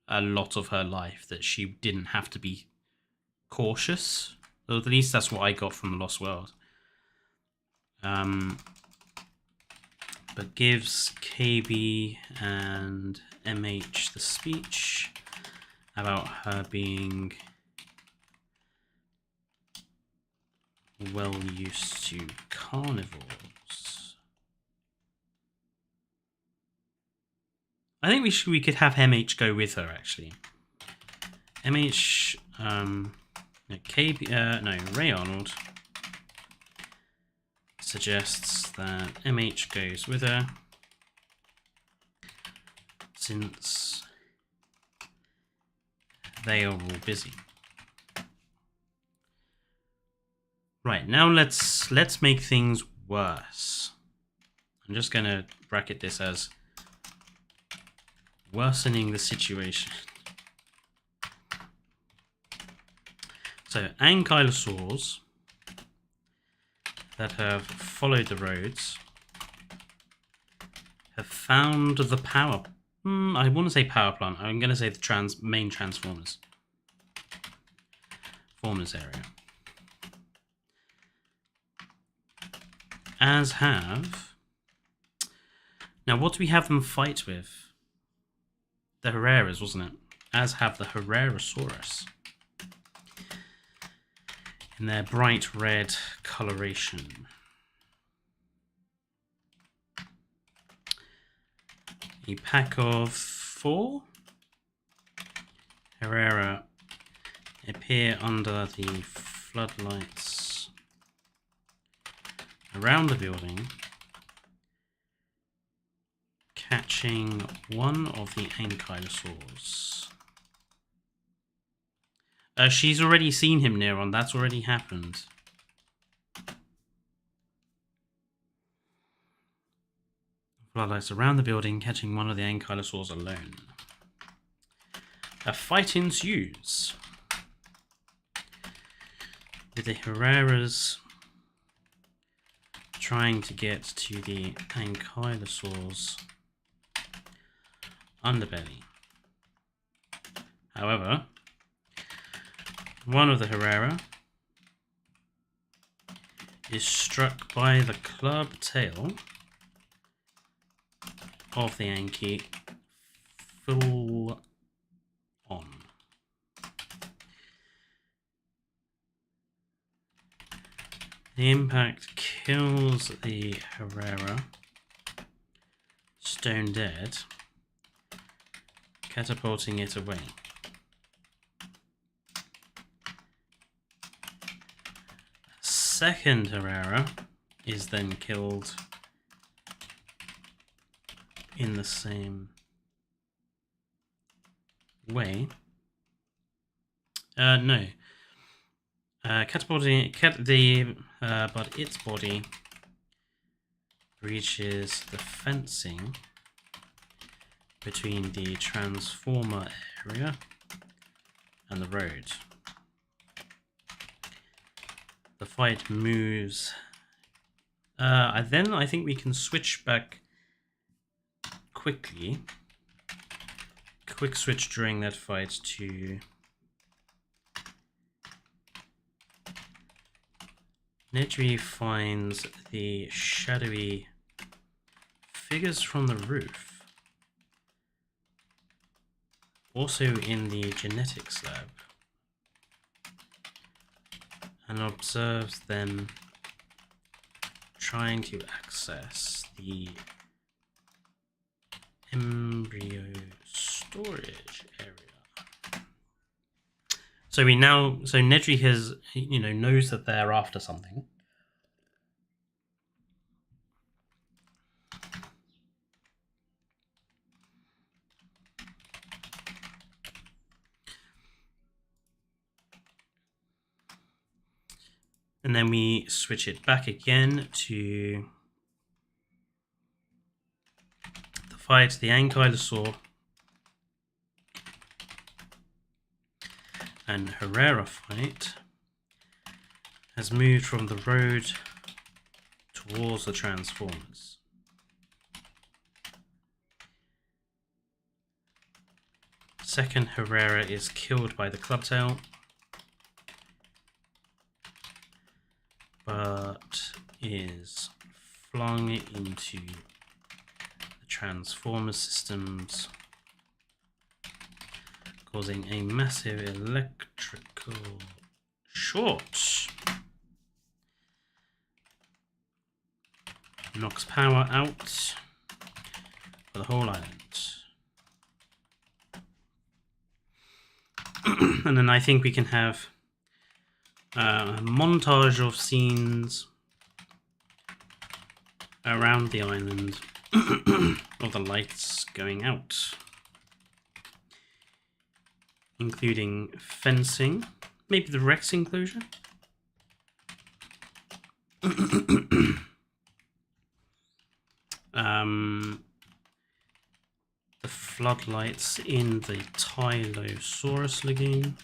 a lot of her life, that she didn't have to be cautious. Or at least that's what I got from the Lost World. But gives KB and MH the speech about her being well used to carnivores. I think we could have MH go with her, actually. MH, Ray Arnold suggests that MH goes with her, since they are all busy. Right, now let's make things worse. I'm just gonna bracket this as worsening the situation. So, ankylosaurs that have followed the roads have found the power... I want to say power plant. I'm going to say the main transformers area. As have... Now, what do we have them fight with? The Herreras, wasn't it? As have the Herrerasaurus. In their bright red coloration. A pack of 4 Herrera appear under the floodlights around the building, catching one of the ankylosaurs. She's already seen him, Neron. That's already happened. Floodlights around the building, catching one of the ankylosaurs alone. A fight ensues, with the Herreras trying to get to the ankylosaur's underbelly. However, one of the Herrera is struck by the club tail of the Anky full on. The impact kills the Herrera, stone dead, catapulting it away. Second Herrera is then killed in the same way. No. Catapulting but its body breaches the fencing between the transformer area and the road. The fight moves. I think we can switch back quickly. Quick switch during that fight to Nedry finds the shadowy figures from the roof, also in the genetics lab, and observes them trying to access the embryo storage area. So Nedry has, knows that they're after something. And then we switch it back again to the fight, the Ankylosaur and Herrera fight has moved from the road towards the Transformers. Second Herrera is killed by the Clubtail, but is flung into the Transformer systems, causing a massive electrical short. Knocks power out for the whole island. And then I think we can have a montage of scenes around the island of the lights going out, including fencing, maybe the Rex enclosure. The floodlights in the Ankylosaurus lagoon.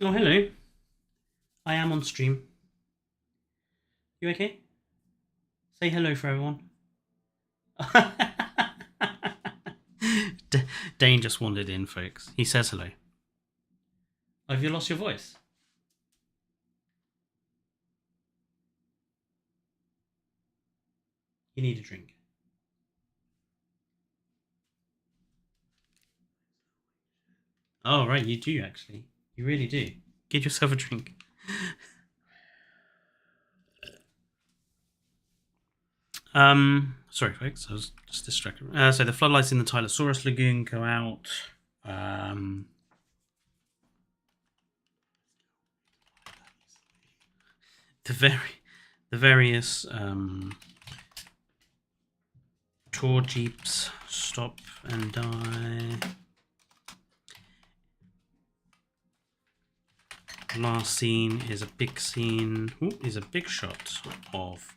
Oh, hello. I am on stream. You okay? Say hello for everyone. Dane just wandered in, folks. He says hello. Oh, have you lost your voice? You need a drink. Oh, right, you do actually. You really do. Get yourself a drink. Sorry, folks, I was just distracted. So the floodlights in the Ankylosaurus lagoon go out. The various tour jeeps stop and die. Last scene is a big scene. Ooh, is a big shot of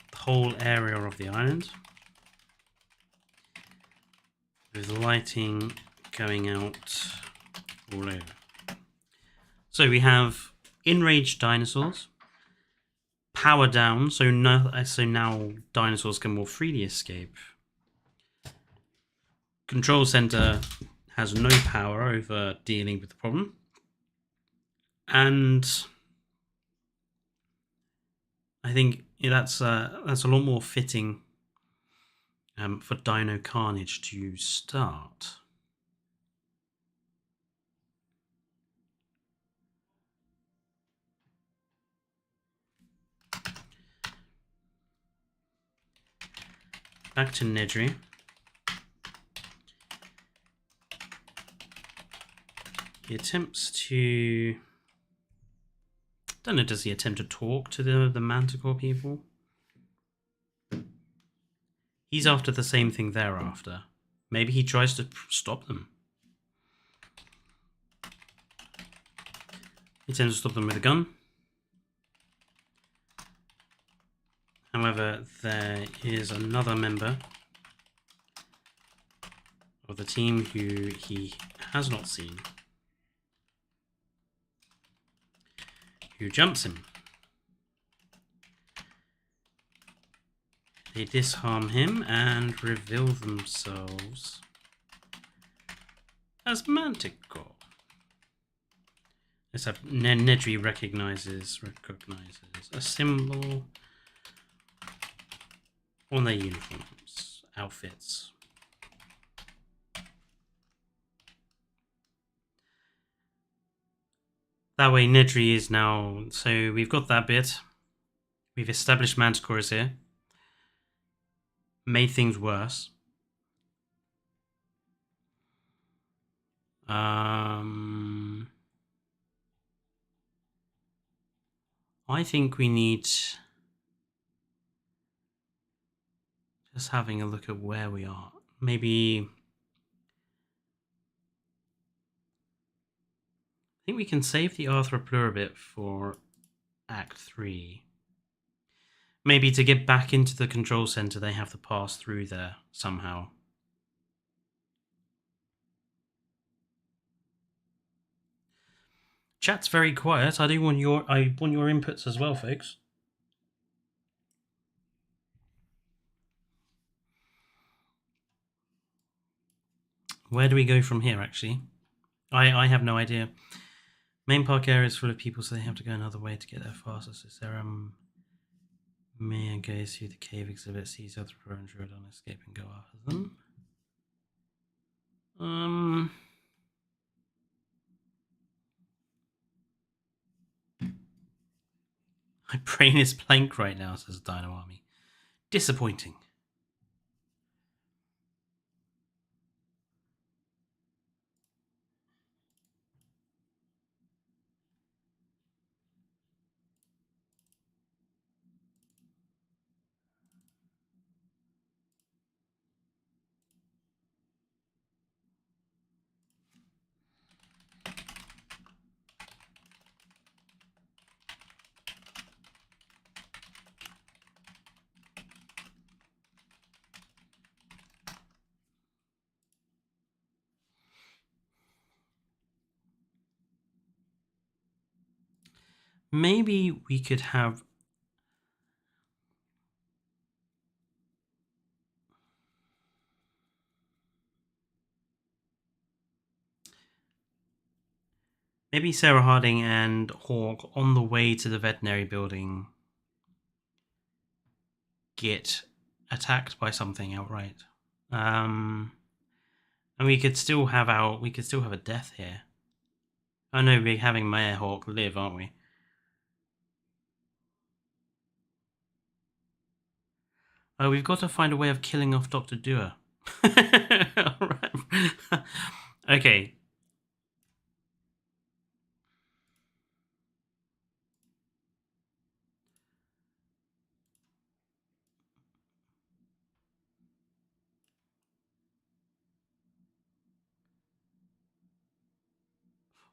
the whole area of the island, with lighting going out all over. So we have enraged dinosaurs, power down, so now dinosaurs can more freely escape. Control center has no power over dealing with the problem. And I think that's a lot more fitting for Dino Carnage to start. Back to Nedry. He attempts to... don't know, does he attempt to talk to the Manticore people? He's after the same thing they're after. Maybe he tries to stop them. He attempts to stop them with a gun. However, there is another member of the team who he has not seen, who jumps him. They disarm him and reveal themselves as Manticore. Except Nedry recognizes a symbol on their uniforms, outfits. That way Nedry is now... so we've got that bit. We've established Manticore is here. Made things worse. I think we need... just having a look at where we are. Maybe... think we can save the Arthroplura bit for Act 3. Maybe to get back into the control center, they have to pass through there somehow. Chat's very quiet. I want your inputs as well, folks. Where do we go from here, actually? I have no idea. Main park area is full of people, so they have to go another way to get there faster. So Sarah Mia goes through the cave exhibit, sees other pro and Jordan escape and go after them. My brain is blank right now, says Dino Army. Disappointing. Maybe we could have... Maybe Sarah Harding and Hawk on the way to the veterinary building get attacked by something outright. And we could still have a death here. Oh no, we're having Mayor Hawk live, aren't we? Oh, we've got to find a way of killing off Dr. Dewar. Okay.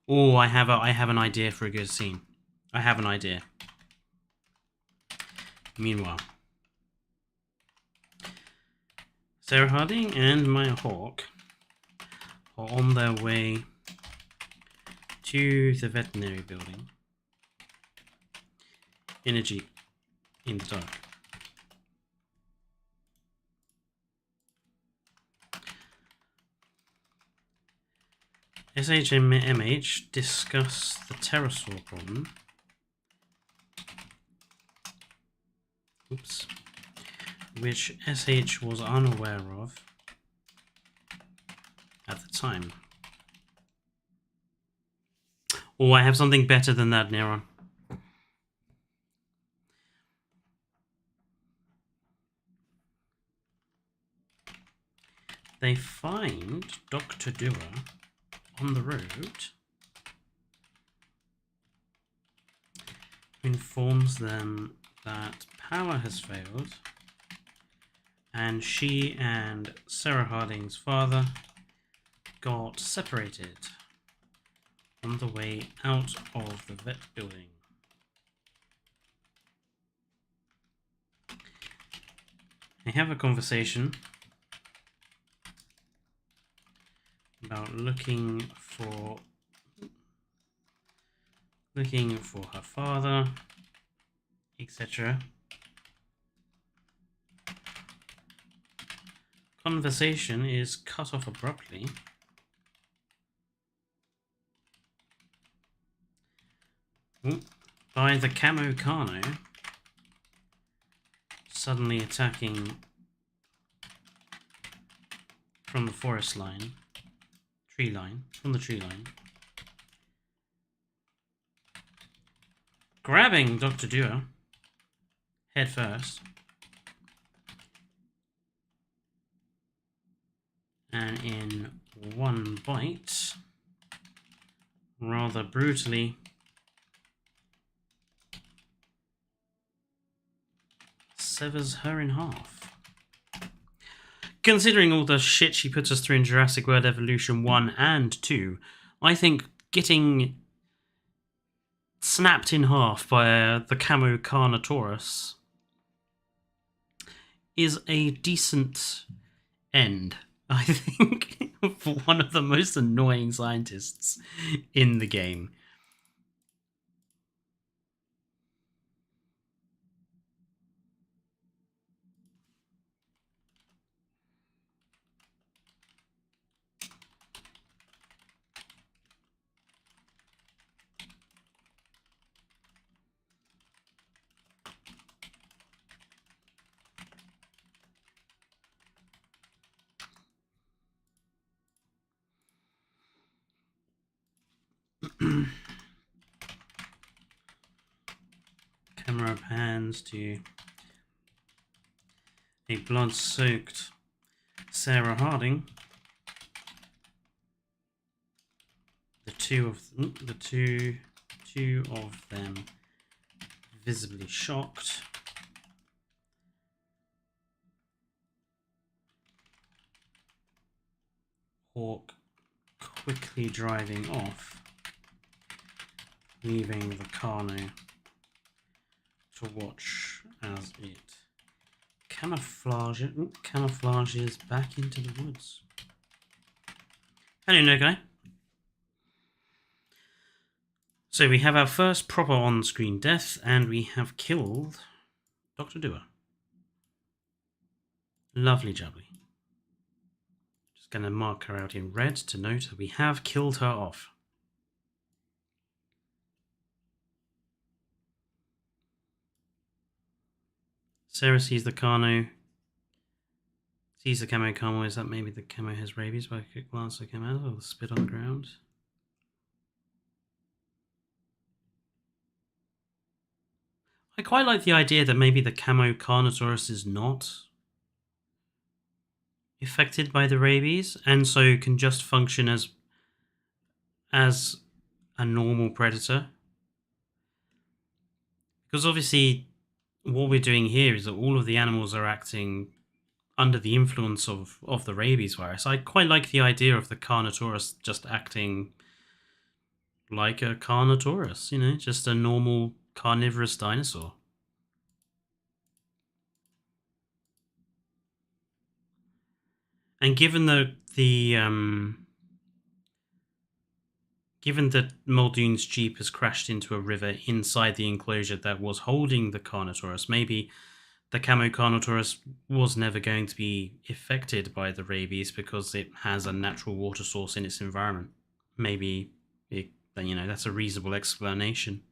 Oh, I have an idea for a good scene. I have an idea. Meanwhile, Sarah Harding and Maya Hawk are on their way to the veterinary building in a jeep in the dark. SH and MH discuss the pterosaur problem. Oops. Which SH was unaware of at the time. Oh, I have something better than that, Neron. They find Dr. Dewar on the road, informs them that power has failed, and she and Sarah Harding's father got separated on the way out of the vet building. They have a conversation about looking for her father, etc. Conversation is cut off abruptly. By the Camo Kano suddenly attacking from the forest line. From the tree line. Grabbing Dr. Dewar head first. And in one bite, rather brutally, severs her in half. Considering all the shit she puts us through in Jurassic World Evolution 1 and 2, I think getting snapped in half by the camo Carnotaurus is a decent end, I think, for one of the most annoying scientists in the game. Camera pans to a blood-soaked Sarah Harding. The two of them visibly shocked. Hawk quickly driving off, leaving the Carno to watch as it camouflages back into the woods. Hello, no guy. So we have our first proper on-screen death, and we have killed Dr. Dua. Lovely jubbly. Just going to mark her out in red to note that we have killed her off. Sarah sees the Carno. Sees the camo Carmo. Is that maybe the camo has rabies by a quick glance that came out, or the spit on the ground? I quite like the idea that maybe the camo Carnotaurus is not affected by the rabies, and so can just function as a normal predator. Because obviously, what we're doing here is that all of the animals are acting under the influence of the rabies virus. I quite like the idea of the Carnotaurus just acting like a Carnotaurus, you know, just a normal carnivorous dinosaur. And given that Muldoon's jeep has crashed into a river inside the enclosure that was holding the Carnotaurus, maybe the camo Carnotaurus was never going to be affected by the rabies because it has a natural water source in its environment. Maybe that's a reasonable explanation.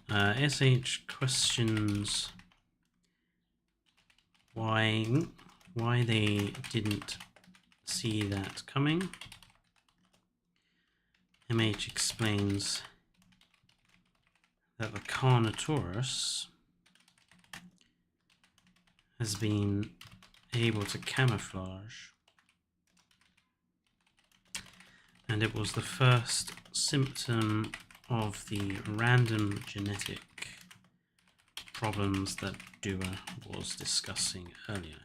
SH questions why they didn't see that coming. MH explains that the Carnotaurus has been able to camouflage, and it was the first symptom of the random genetic problems that Dua was discussing earlier.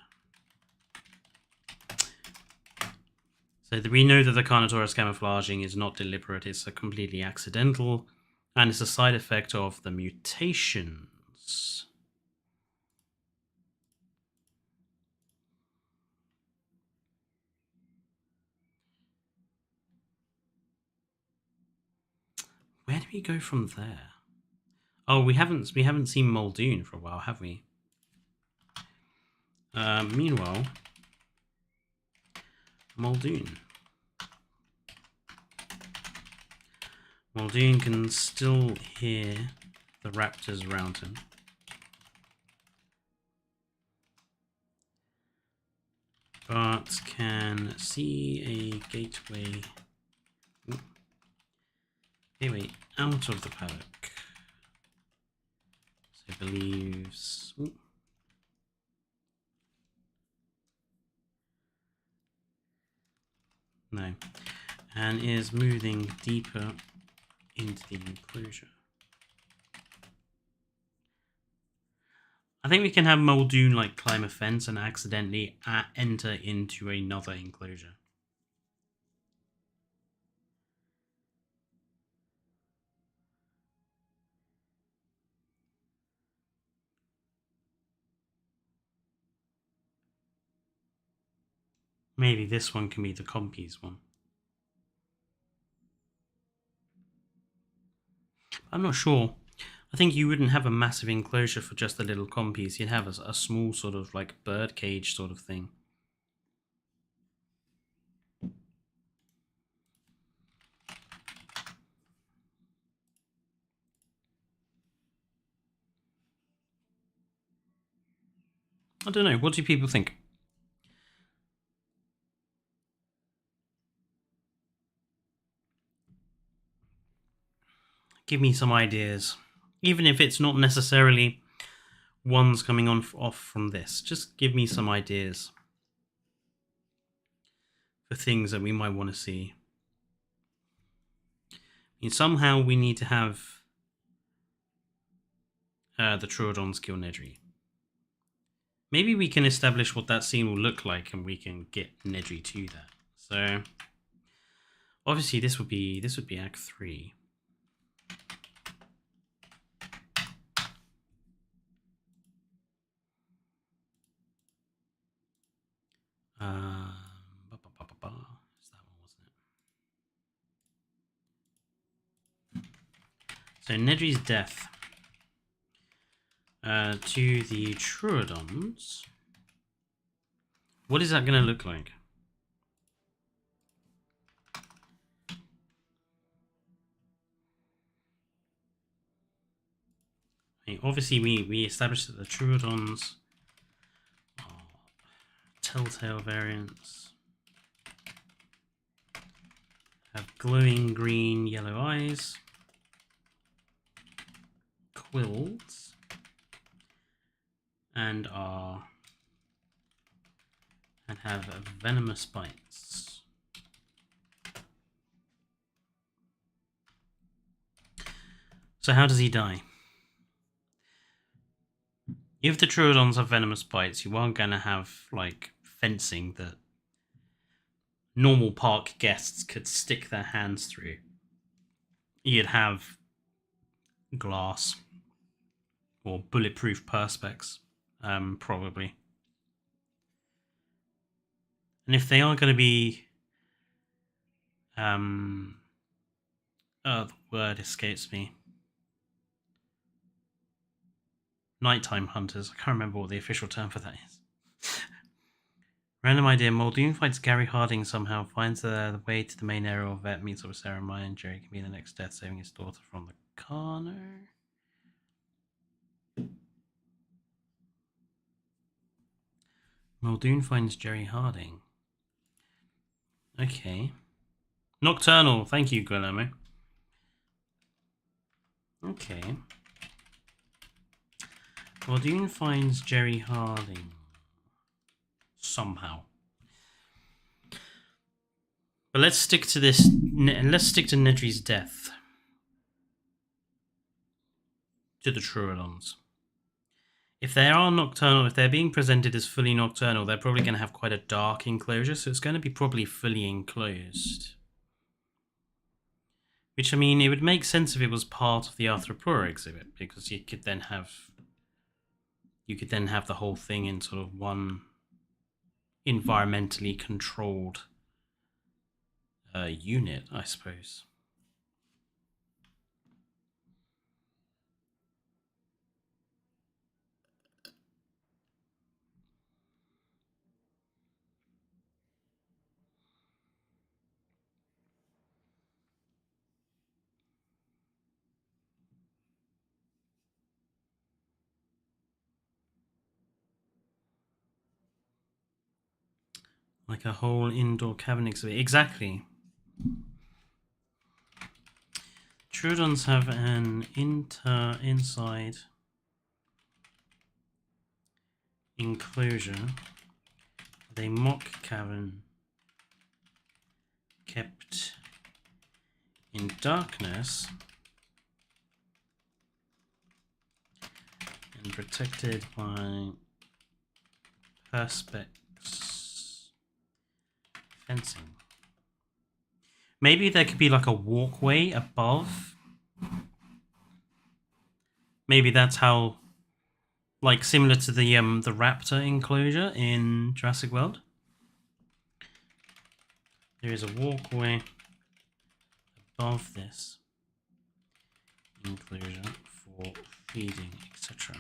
So we know that the Carnotaurus camouflaging is not deliberate, it's a completely accidental, and it's a side effect of the mutations. Where do we go from there? Oh, we haven't seen Muldoon for a while, have we? Meanwhile, Muldoon can still hear the raptors around him. But can see a gateway out of the paddock. So believes. No. And is moving deeper into the enclosure. I think we can have Muldoon like climb a fence and accidentally enter into another enclosure. Maybe this one can be the Compies one. I'm not sure. I think you wouldn't have a massive enclosure for just the little Compies. You'd have a small sort of like bird cage sort of thing. I don't know. What do people think? Give me some ideas. Even if it's not necessarily ones coming off from this, just give me some ideas for things that we might want to see. I mean, somehow we need to have the Troodons kill Nedry. Maybe we can establish what that scene will look like, and we can get Nedry to that. So, obviously, this would be Act 3. Is that one, wasn't it? So Nedry's death to the Troodons. What is that going to look like? I mean, obviously, we established that the Troodons are telltale variants. Have glowing green, yellow eyes, quills, and have venomous bites. So how does he die? If the Troodons have venomous bites, you aren't going to have like fencing that normal park guests could stick their hands through. You'd have glass or bulletproof perspex, probably. And if they are going to be, the word escapes me. Nighttime hunters. I can't remember what the official term for that is. Random idea. Muldoon fights Gary Harding somehow, finds the way to the main area of vet, meets up with Sarah Maya, and Jerry can be the next death, saving his daughter from the corner. Muldoon finds Jerry Harding. Okay. Nocturnal. Thank you, Guillermo. Okay. Muldoon finds Jerry Harding. Somehow. But let's stick to this. Let's stick to Nedry's death. To the Troodons. If they are nocturnal, if they're being presented as fully nocturnal, they're probably going to have quite a dark enclosure, so it's going to be probably fully enclosed. Which, I mean, it would make sense if it was part of the Arthropleura exhibit, because you could then have the whole thing in sort of one environmentally controlled unit, I suppose. Like a whole indoor cabin exhibit. Exactly. Troodons have an inside enclosure with a mock cabin kept in darkness and protected by perspex fencing. Maybe there could be like a walkway above. Maybe that's how, like similar to the raptor enclosure in Jurassic World. There is a walkway above this enclosure for feeding, etc.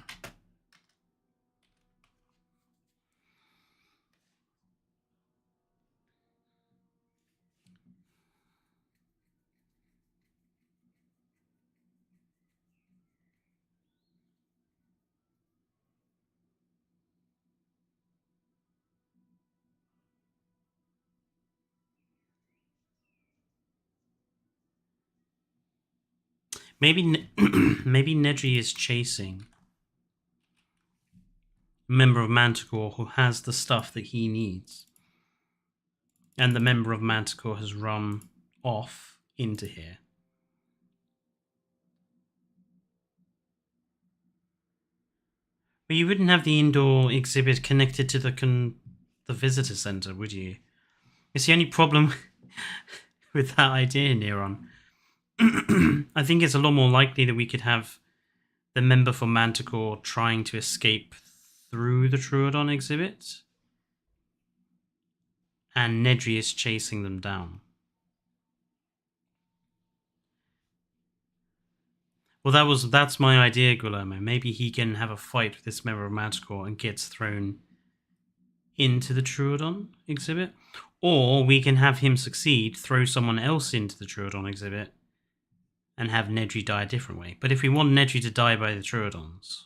Maybe maybe Nedry is chasing a member of Manticore who has the stuff that he needs. And the member of Manticore has run off into here. But you wouldn't have the indoor exhibit connected to the visitor center, would you? It's the only problem with that idea, Neron. I think it's a lot more likely that we could have the member for Manticore trying to escape through the Troodon exhibit, and Nedry is chasing them down. Well, that's my idea, Guillermo. Maybe he can have a fight with this member of Manticore and gets thrown into the Troodon exhibit. Or we can have him succeed, throw someone else into the Troodon exhibit, and have Nedry die a different way. But if we want Nedry to die by the Troodons...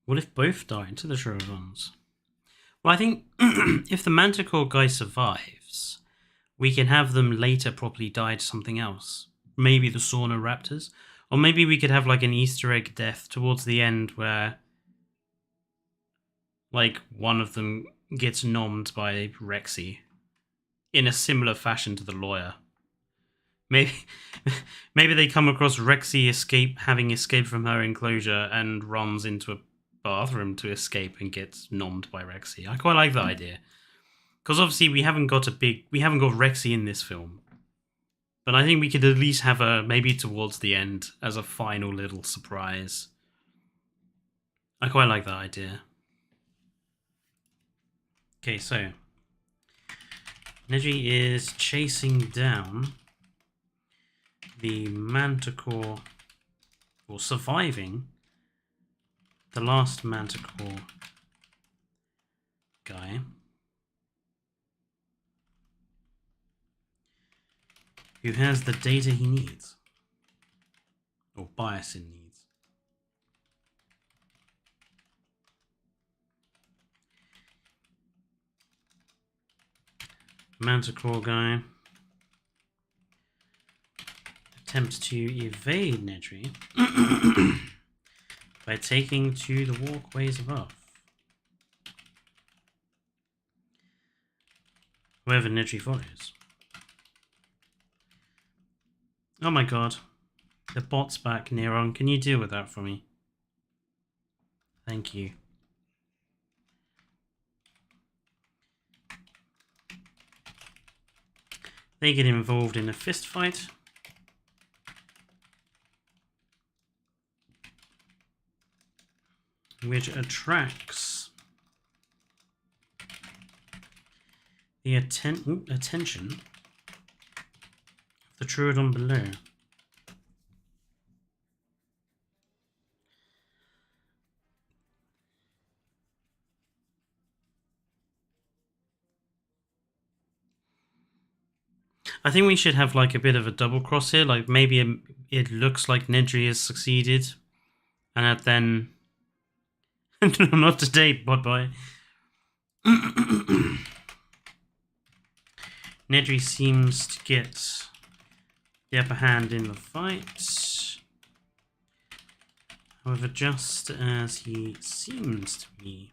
What if both die into the Troodons? Well, I think if the Manticore guy survives, we can have them later probably die to something else. Maybe the Sauna Raptors. Or maybe we could have like an Easter egg death towards the end where like one of them gets nommed by Rexy in a similar fashion to the lawyer. Maybe they come across Rexy having escaped from her enclosure and runs into a bathroom to escape and gets nommed by Rexy. I quite like that idea. Because obviously we haven't got Rexy in this film. But I think we could at least have her maybe towards the end as a final little surprise. I quite like that idea. Okay, so Nedry is chasing down the Manticore, or surviving the last Manticore guy. Who has the data he needs. Or Biasin needs. Manticore guy attempts to evade Nedry by taking to the walkways above. However, Nedry follows. Oh my god. The bot's back, Neron. Can you deal with that for me? Thank you. They get involved in a fist fight. Which attracts the attention of the Troodon below. I think we should have like a bit of a double cross here. Like maybe it looks like Nedry has succeeded, and then not today, bye. Nedry seems to get the upper hand in the fight. However, just as he seems to be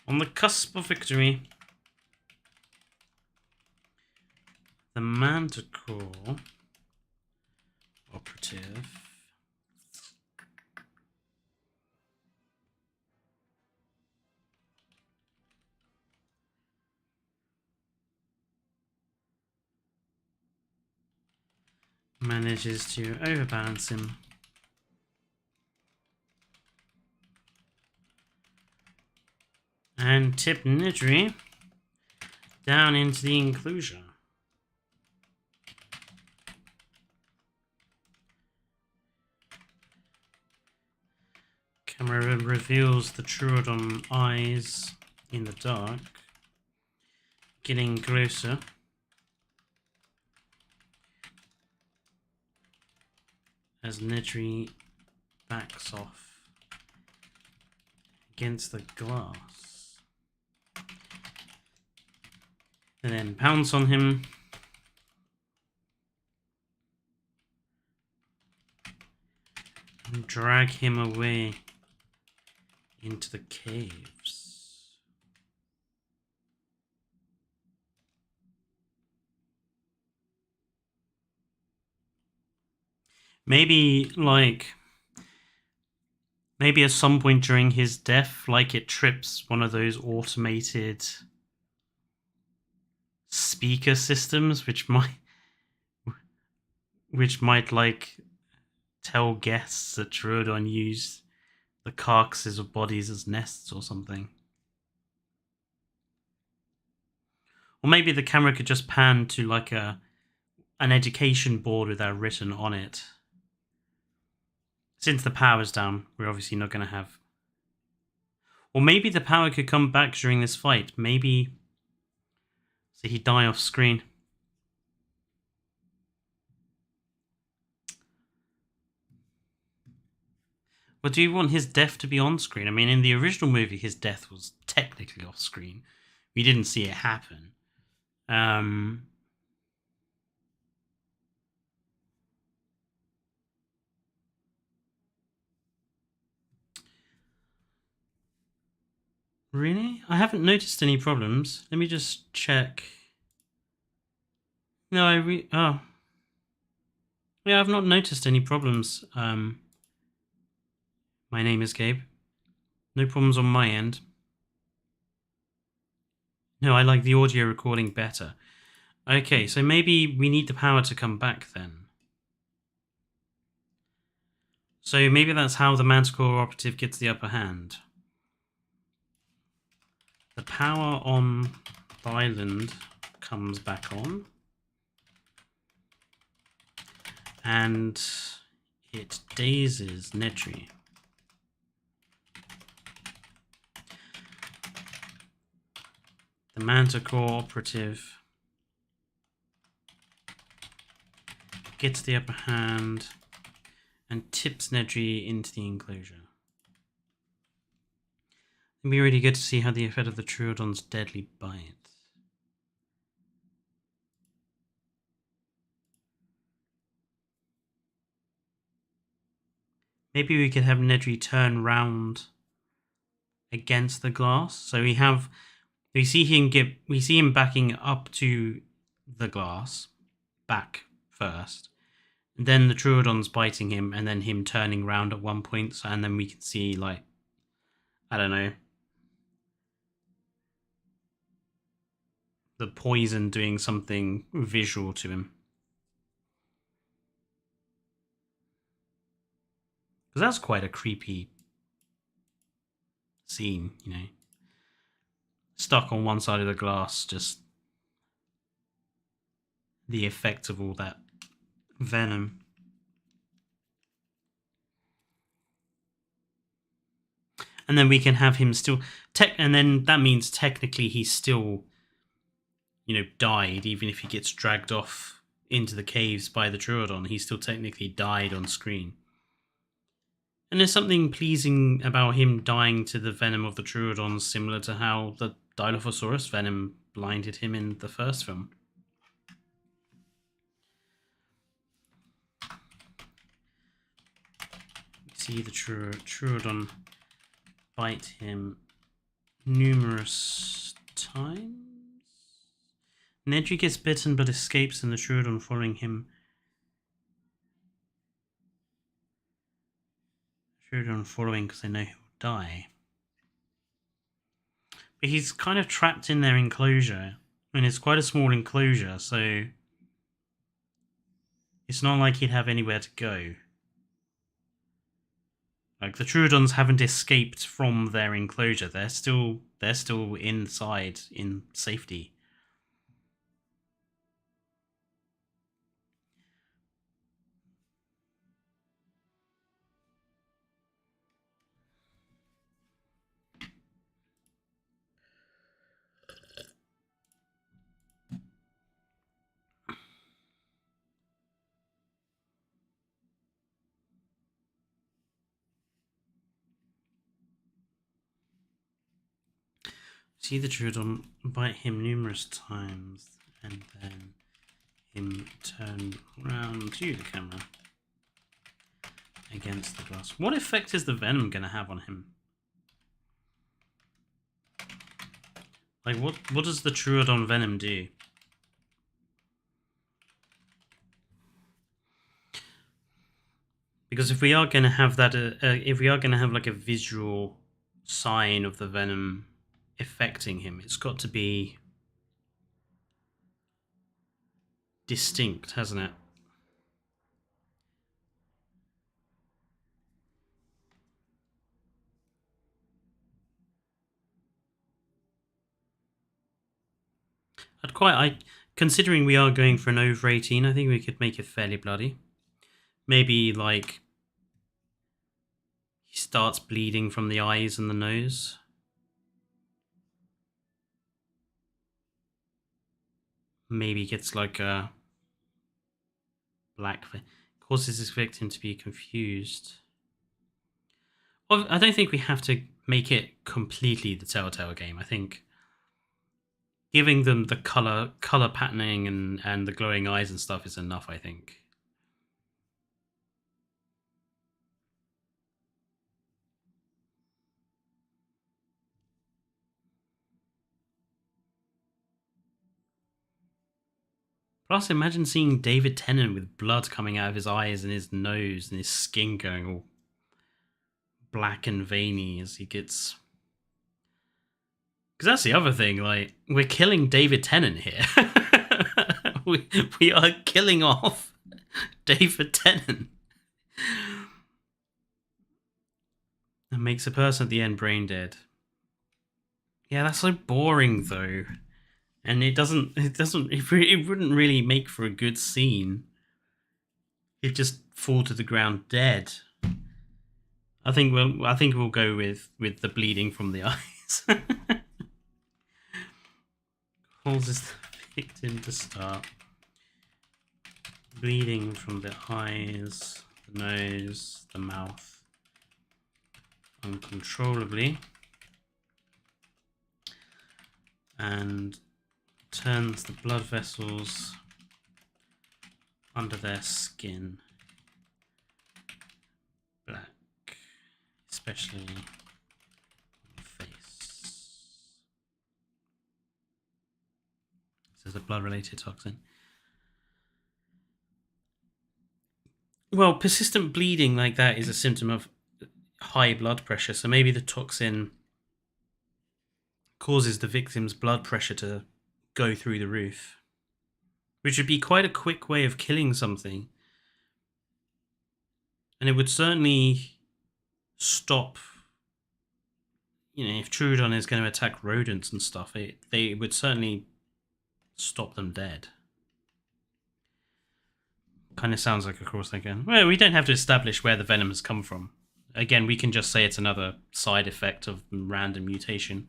on the cusp of victory, the Manticore operative manages to overbalance him. And tip Nedry down into the enclosure. Camera reveals the Trooodon eyes in the dark, getting closer. As Nedry backs off against the glass. And then pounce on him. And drag him away into the caves. Maybe at some point during his death, like it trips one of those automated speaker systems, which might like tell guests that Trooodon used the carcasses of bodies as nests or something. Or maybe the camera could just pan to like an education board with that written on it. Since the power's down, we're obviously not going to have... Or maybe the power could come back during this fight. Maybe... So he'd die off screen. But do you want his death to be on screen? I mean, in the original movie, his death was technically off screen. We didn't see it happen. Really? I haven't noticed any problems. Let me just check. No, oh. Yeah, I've not noticed any problems. My name is Gabe. No problems on my end. No, I like the audio recording better. Okay, so maybe we need the power to come back then. So maybe that's how the Manticore operative gets the upper hand. The power on the island comes back on. And it dazes Nedry. The Manticore operative gets the upper hand and tips Nedry into the enclosure. It'd be really good to see how the effect of the Trooodon's deadly bite. Maybe we could have Nedry turn round against the glass. So we see him backing up to the glass, back first. And then the Trooodon's biting him, and then him turning round at one point, and then we can see, like, I don't know, the poison doing something visual to him. Because that's quite a creepy scene, you know. Stuck on one side of the glass, just the effect of all that venom. And then we can have him still... and then that means technically he's still, died, even if he gets dragged off into the caves by the Troodon, he still technically died on screen. And there's something pleasing about him dying to the venom of the Troodon, similar to how the Dilophosaurus venom blinded him in the first film. We see the Troodon bite him numerous times. Nedry gets bitten but escapes, and the Troodon following him. Troodon following because they know he'll die. But he's kind of trapped in their enclosure, and it's quite a small enclosure, so it's not like he'd have anywhere to go. Like, the Troodons haven't escaped from their enclosure. They're still inside in safety. See the Troodon bite him numerous times, and then him turn around to the camera against the glass. What effect is the venom going to have on him? Like, what does the Troodon venom do? Because if we are going to have that, if we are going to have like a visual sign of the venom affecting him, it's got to be distinct, hasn't it? Considering we are going for an over 18, I think we could make it fairly bloody. Maybe like he starts bleeding from the eyes and the nose. Maybe gets like a black, causes his victim to be confused. Well, I don't think we have to make it completely the Telltale game. I think giving them the color patterning and the glowing eyes and stuff is enough, I think. Plus, imagine seeing David Tennant with blood coming out of his eyes and his nose and his skin going all black and veiny as he gets... Because that's the other thing, like, we're killing David Tennant here. we are killing off David Tennant. That makes a person at the end brain dead. Yeah, that's so boring, though. And it wouldn't really make for a good scene. He'd just fall to the ground dead. I think we'll go with the bleeding from the eyes. Causes the victim to start bleeding from the eyes, the nose, the mouth, uncontrollably, and turns the blood vessels under their skin black, especially on the face. This is a blood-related toxin. Well, persistent bleeding like that is a symptom of high blood pressure, so maybe the toxin causes the victim's blood pressure to go through the roof, which would be quite a quick way of killing something, and it would certainly stop, if Troodon is going to attack rodents and stuff, they would certainly stop them dead. Kind of sounds like a cross-thinking. Well, we don't have to establish where the venom has come from. Again, we can just say it's another side effect of random mutation.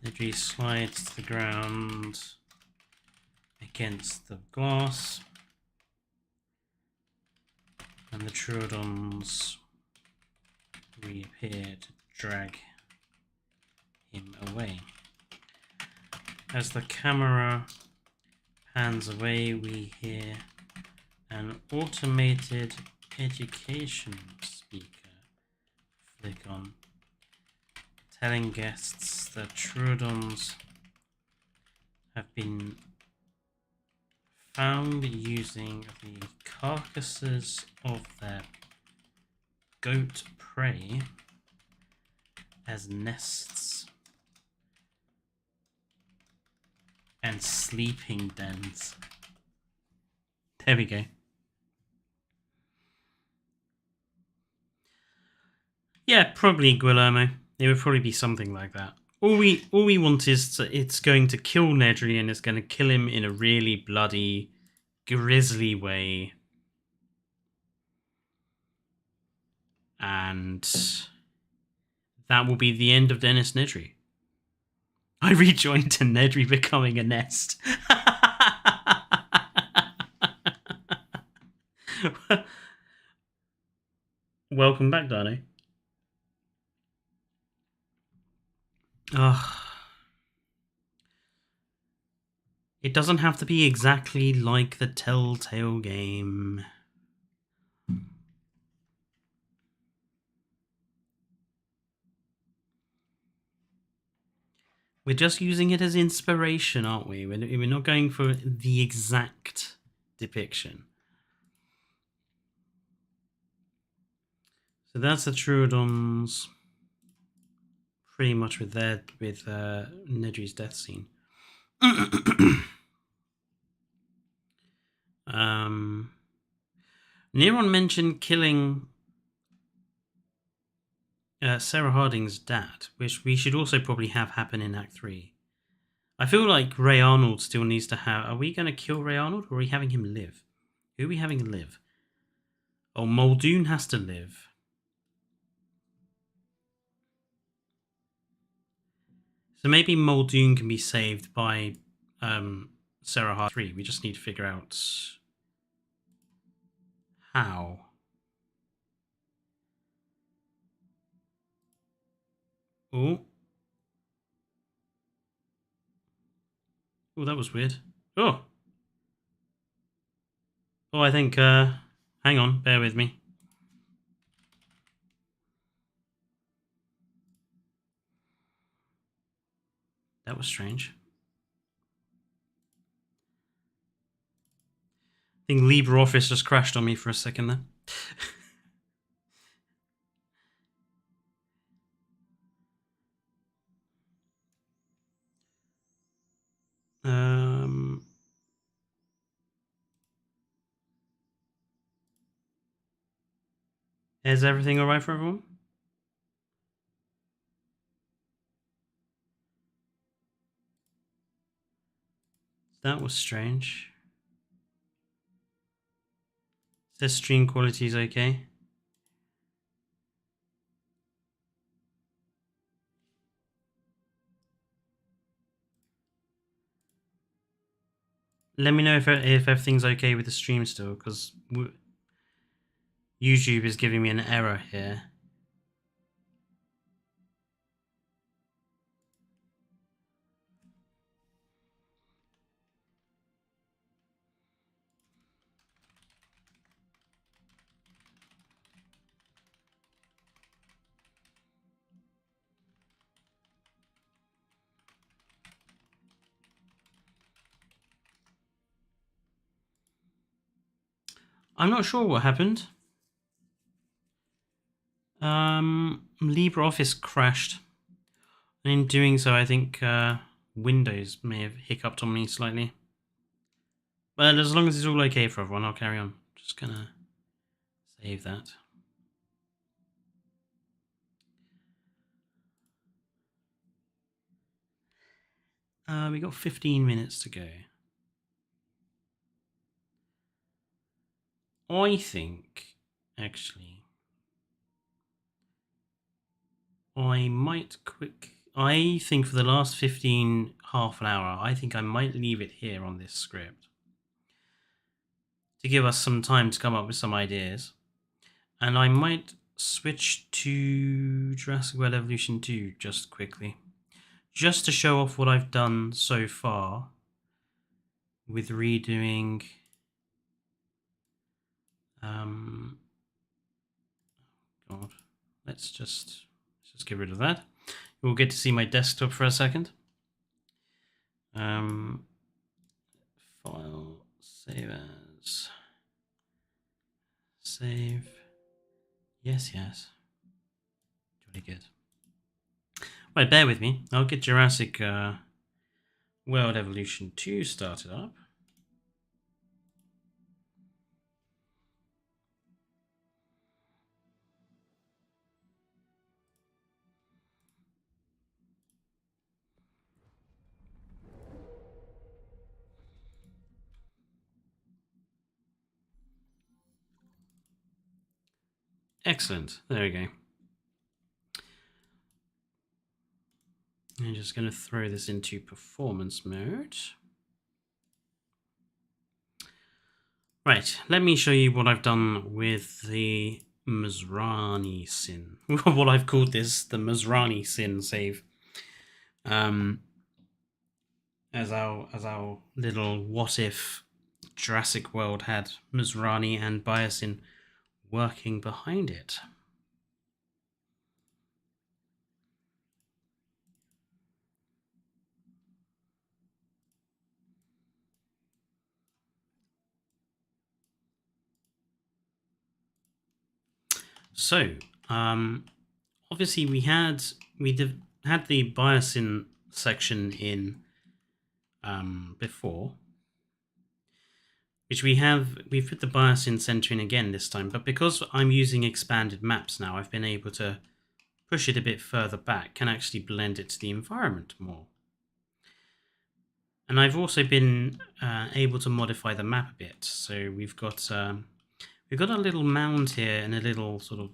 Nedry slides to the ground against the glass, and the Troodons reappear to drag him away. As the camera pans away, we hear an automated education speaker flick on, telling guests that Troodons have been found using the carcasses of their goat prey as nests and sleeping dens. There we go. Yeah, probably Guillermo. It would probably be something like that. All we want is it's going to kill Nedry, and it's going to kill him in a really bloody, grisly way. And that will be the end of Dennis Nedry. I rejoined to Nedry becoming a nest. Welcome back, Dino. It doesn't have to be exactly like the Telltale game. We're just using it as inspiration, aren't we? We're not going for the exact depiction. So that's the Troodons, pretty much with Nedry's death scene. Neron mentioned killing Sarah Harding's dad, which we should also probably have happen in Act 3. I feel like Ray Arnold still needs to have... Are we going to kill Ray Arnold, or are we having him live? Who are we having live? Oh, Muldoon has to live. So maybe Muldoon can be saved by Sarah Harding 3. We just need to figure out how. Oh. Oh, that was weird. Oh. Oh, I think... hang on, bear with me. That was strange. I think LibreOffice just crashed on me for a second there. Is everything alright for everyone? That was strange. Says stream quality is okay. Let me know if everything's okay with the stream still, because YouTube is giving me an error here. I'm not sure what happened. LibreOffice crashed. And in doing so, I think Windows may have hiccuped on me slightly. But as long as it's all okay for everyone, I'll carry on. Just gonna save that. We got 15 minutes to go. I think, actually, I I think for the last 15, half an hour, I think I might leave it here on this script to give us some time to come up with some ideas. And I might switch to Jurassic World Evolution 2 just quickly, just to show off what I've done so far with redoing God, let's just get rid of that. We'll get to see my desktop for a second. File, save as, save. Yes. Jolly good. Right, bear with me. I'll get Jurassic World Evolution 2 started up. Excellent. There we go. I'm just going to throw this into performance mode. Right, let me show you what I've done with the Masrani Sin. What I've called this, the Masrani Sin save. As our little what if Jurassic World had Masrani and Biosyn working behind it. So, obviously we had the Biosyn section in before, which we've put the Biosyn center in again this time, but because I'm using expanded maps now, I've been able to push it a bit further back and actually blend it to the environment more. And I've also been able to modify the map a bit. So we've got a little mound here and a little sort of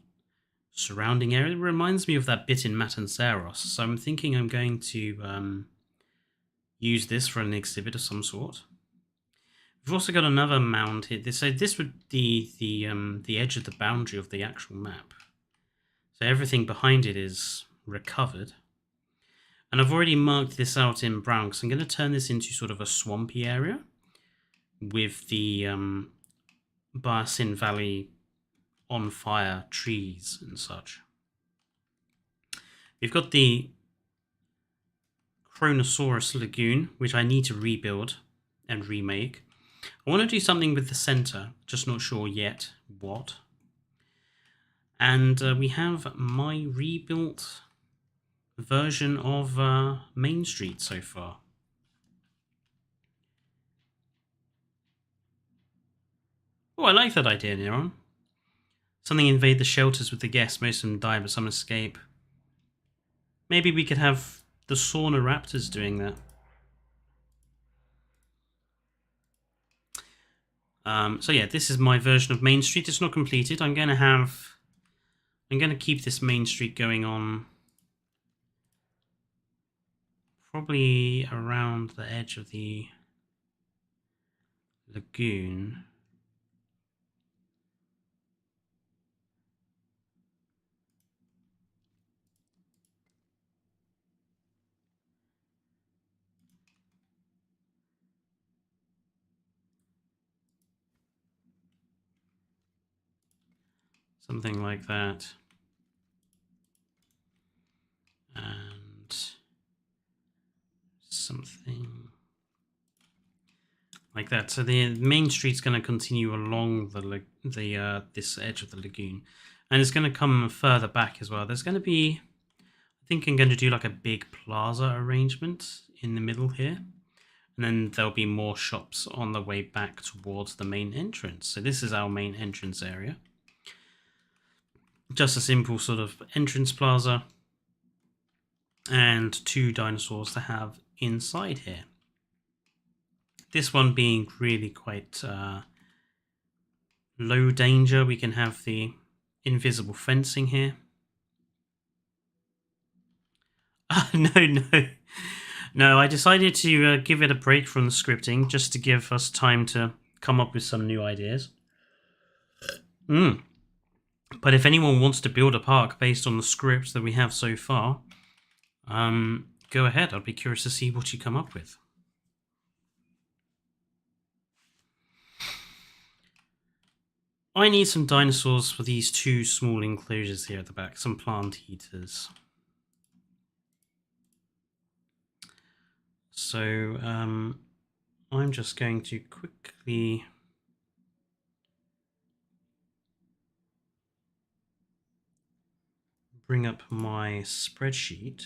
surrounding area. It reminds me of that bit in Matanceros. So I'm thinking I'm going to use this for an exhibit of some sort. We've also got another mound here. So this would be the edge of the boundary of the actual map. So everything behind it is recovered. And I've already marked this out in brown because I'm going to turn this into sort of a swampy area with the Biosyn Valley on fire trees and such. We've got the Chronosaurus Lagoon, which I need to rebuild and remake. I want to do something with the center, just not sure yet what. And we have my rebuilt version of Main Street so far. Oh, I like that idea, Neron. Something invade the shelters with the guests. Most of them die, but some escape. Maybe we could have the sauna raptors doing that. So yeah, this is my version of Main Street. It's not completed. I'm going to keep this Main Street going on probably around the edge of the lagoon. Something like that. And something like that. So the main street's going to continue along this edge of the lagoon, and it's going to come further back as well. There's going to be, I think I'm going to do like a big plaza arrangement in the middle here, and then there'll be more shops on the way back towards the main entrance. So this is our main entrance area. Just a simple sort of entrance plaza and 2 dinosaurs to have inside here. This one being really quite low danger. We can have the invisible fencing here. No, no. No, I decided to give it a break from the scripting just to give us time to come up with some new ideas. But if anyone wants to build a park based on the scripts that we have so far, go ahead. I'd be curious to see what you come up with. I need some dinosaurs for these two small enclosures here at the back, some plant eaters. So I'm just going to quickly bring up my spreadsheet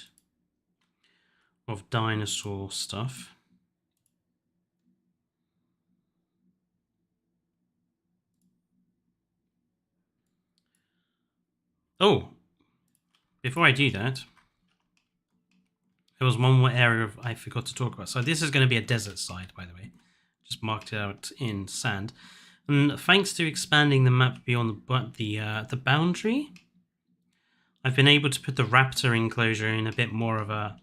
of dinosaur stuff. Oh, before I do that, there was one more area I forgot to talk about. So this is going to be a desert side, by the way. Just marked it out in sand. And thanks to expanding the map beyond the boundary, I've been able to put the raptor enclosure in a bit more of a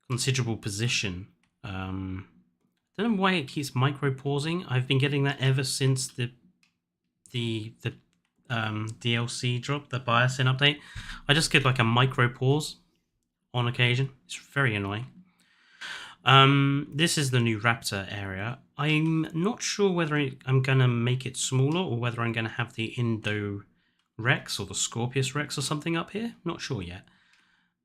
considerable position. I don't know why it keeps micro pausing. I've been getting that ever since the DLC drop, the Biosyn update. I just get like a micro pause on occasion. It's very annoying. This is the new raptor area. I'm not sure whether I'm gonna make it smaller or whether I'm gonna have the Indo Rex or the Scorpius Rex or something up here. Not sure yet.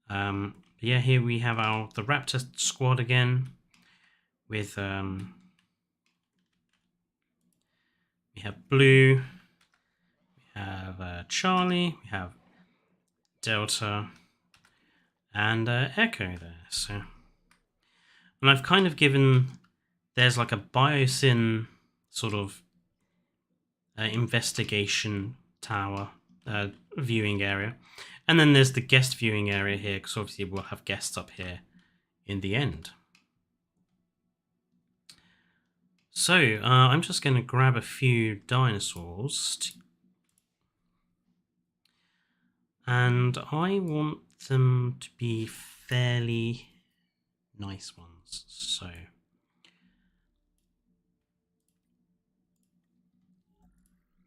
Yeah, here we have the raptor squad again with we have Blue, we have Charlie, we have Delta, and Echo there. So, and I've kind of given, there's like a Biosyn sort of investigation tower viewing area, and then there's the guest viewing area here, because obviously we'll have guests up here in the end. So I'm just going to grab a few dinosaurs and I want them to be fairly nice ones. So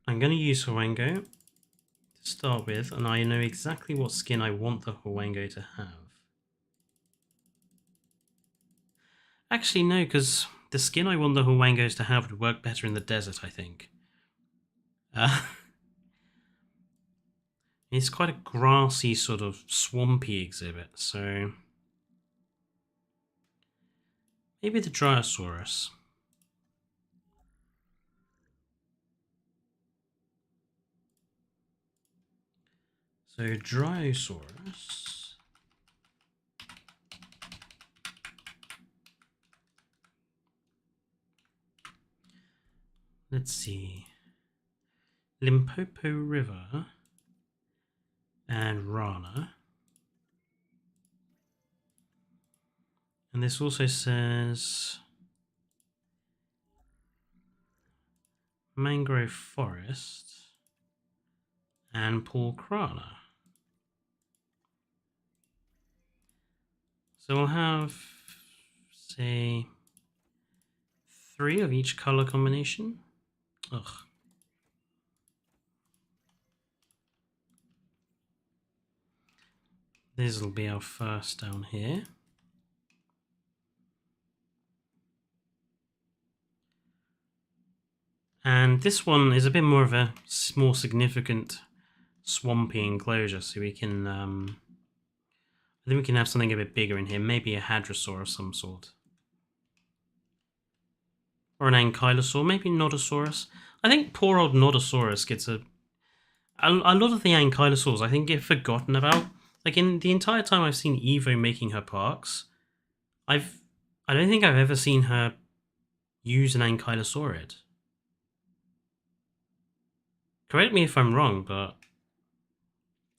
I'm going to use Huango to start with, and I know exactly what skin I want the Huango to have. Actually, no, because the skin I want the Huangos to have would work better in the desert, I think. It's quite a grassy, sort of swampy exhibit, so maybe the Brachiosaurus. So Brachiosaurus. Let's see. Limpopo River and Rana. And this also says Mangrove Forest and Pulkrana. So we'll have, say, 3 of each color combination. Ugh. This will be our first down here. And this one is a bit more of a more significant swampy enclosure, so we can, I think we can have something a bit bigger in here, maybe a hadrosaur of some sort. Or an ankylosaur, maybe Nodosaurus. I think poor old Nodosaurus gets a lot of the ankylosaurs I think get forgotten about. Like in the entire time I've seen Evo making her parks, I don't think I've ever seen her use an ankylosaurid. Correct me if I'm wrong, but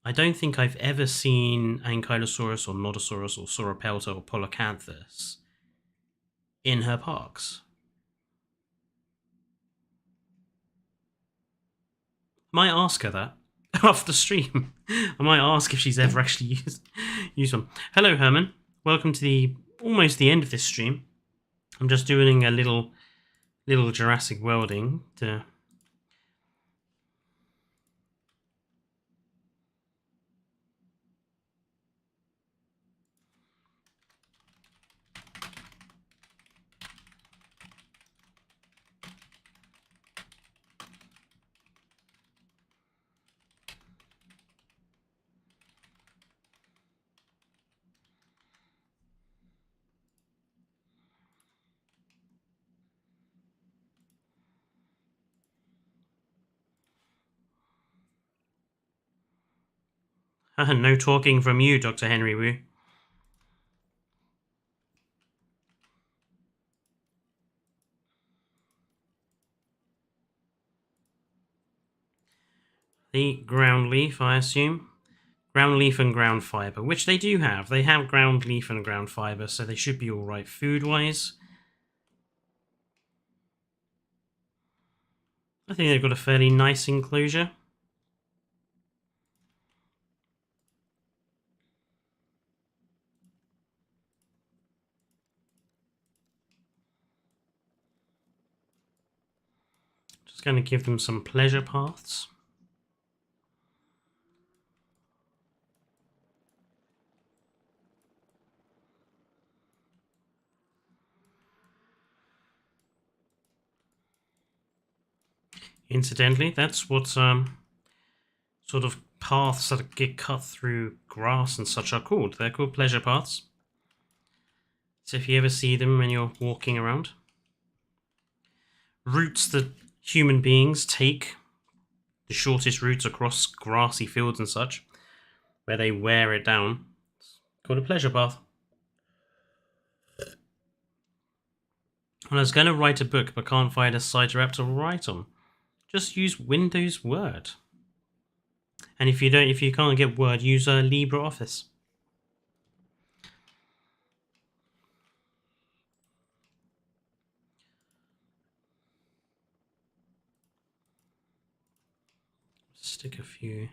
I don't think I've ever seen Ankylosaurus or Nodosaurus or Sauropelta or Polacanthus in her parks. I might ask her that after stream. I might ask if she's ever actually use one. Hello, Herman. Welcome to the almost the end of this stream. I'm just doing a little Jurassic welding to. No talking from you, Dr. Henry Wu. The ground leaf, I assume. Ground leaf and ground fiber, which they do have. They have ground leaf and ground fiber, so they should be alright food-wise. I think they've got a fairly nice enclosure. Just going to give them some pleasure paths. Incidentally, that's what sort of paths that get cut through grass and such are called. They're called pleasure paths. So if you ever see them when you're walking around. Routes that human beings take, the shortest routes across grassy fields and such, where they wear it down. It's called a pleasure path. And I was going to write a book, but can't find a site or app to write on. Just use Windows Word. And if you can't get Word, use LibreOffice. Stick a few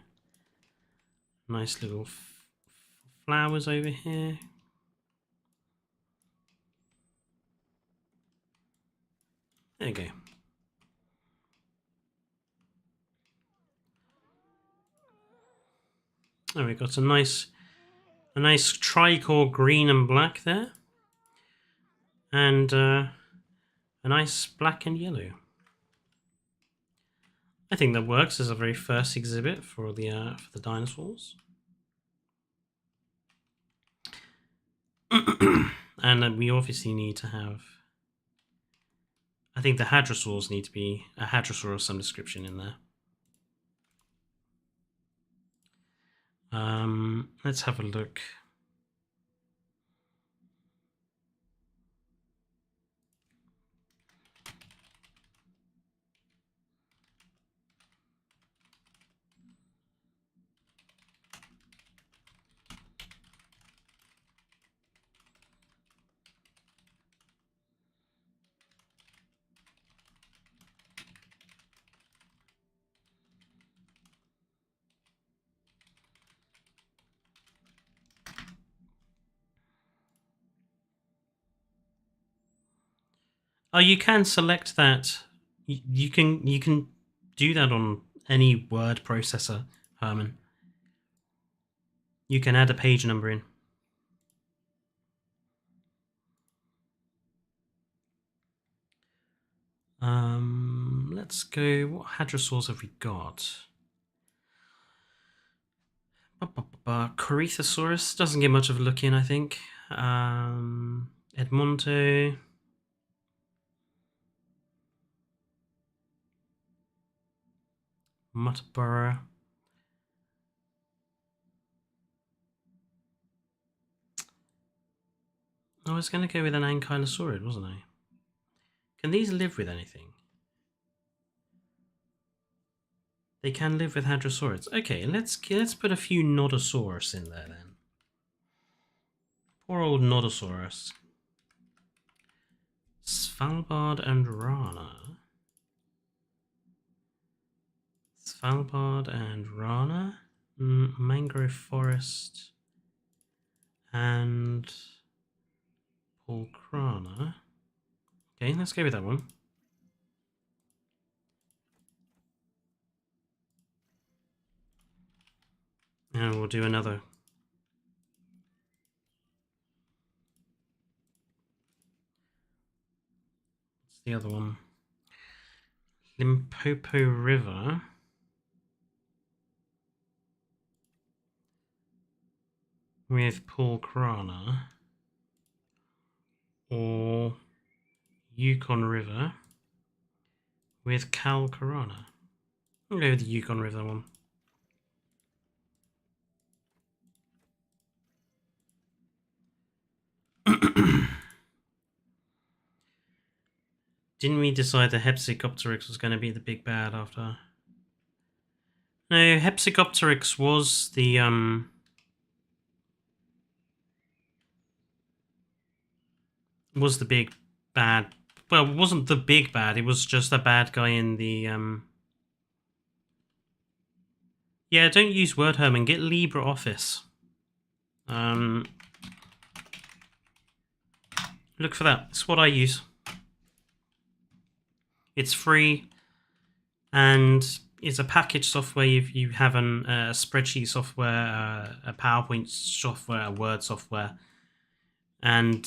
nice little flowers over here. There you go. There we got a nice tricore green and black there, and a nice black and yellow. I think that works as a very first exhibit for the dinosaurs. And we obviously need to have. I think the hadrosaurs need to be a hadrosaur of some description in there. Let's have a look. Oh, you can select that. You can do that on any word processor, Herman. You can add a page number in. Let's go. What hadrosaurs have we got? Corythosaurus doesn't get much of a look in, I think. Edmonto. Mutabura. I was going to go with an Ankylosaurid, wasn't I? Can these live with anything? They can live with hadrosaurids. Okay, let's put a few Nodosaurus in there then. Poor old Nodosaurus. Svalbard and Rana. Svalbard and Rana. Mangrove forest. And Pulcrana. Okay, let's go with that one. And we'll do another. What's the other one? Limpopo River. With Pulcrana. Or Yukon River with Calcarana. I'll go with the Yukon River one. Didn't we decide that Hepsicopteryx was going to be the big bad after? No, Hepsicopteryx was the big bad. Well, it wasn't the big bad, it was just a bad guy in the Yeah, don't use Word Herman, get LibreOffice. Look for that. It's what I use. It's free, and it's a package software. You have a spreadsheet software, a PowerPoint software, a Word software, and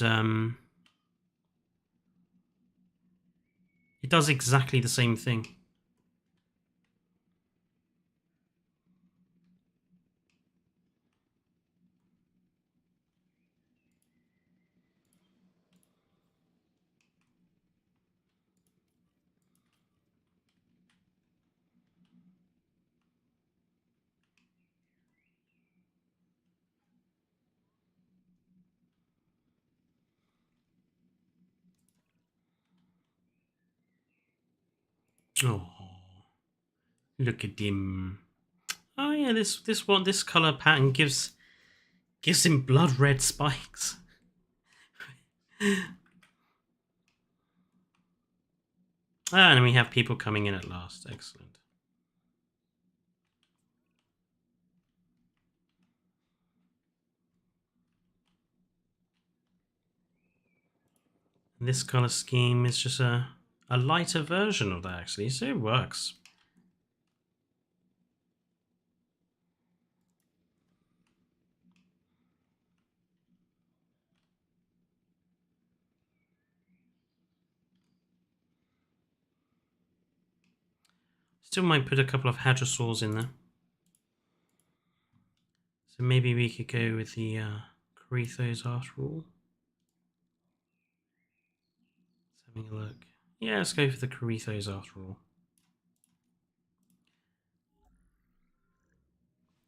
it does exactly the same thing. Oh, look at him. Oh yeah, this color pattern gives him blood red spikes. And we have people coming in at last. Excellent. And this color scheme is just a lighter version of that, actually, so it works. Still might put a couple of hadrosaurs in there. So maybe we could go with the Corythos after all. Let's having a look. Yeah, let's go for the Corythos after all.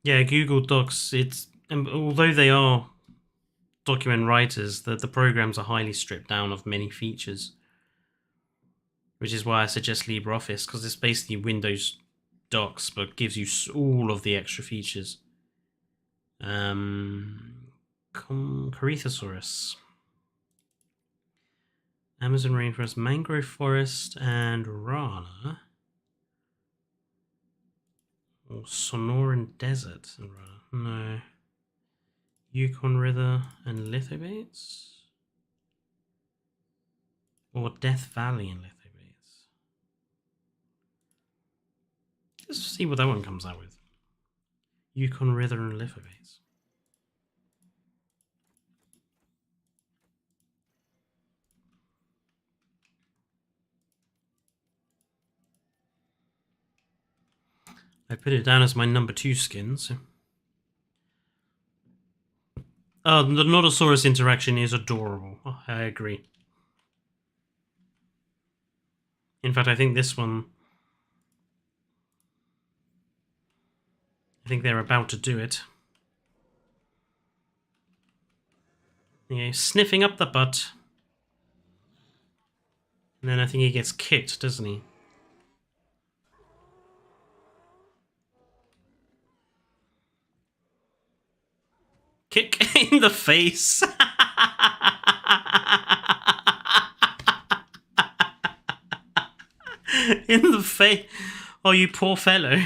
Yeah, Google Docs, although they are document writers, the programs are highly stripped down of many features. Which is why I suggest LibreOffice, because it's basically Windows Docs, but gives you all of the extra features. Corythosaurus. Amazon rainforest, mangrove forest, and Rana. Or Sonoran desert and Rana. No. Yukon River and Lithobates? Or Death Valley and Lithobates? Let's see what that one comes out with. Yukon River and Lithobates. I put it down as my number 2 skin, so... Oh, the Nodosaurus interaction is adorable. Oh, I agree. In fact, I think this one... I think they're about to do it. Yeah, sniffing up the butt. And then I think he gets kicked, doesn't he? Kick in the face. In the face. Oh, you poor fellow.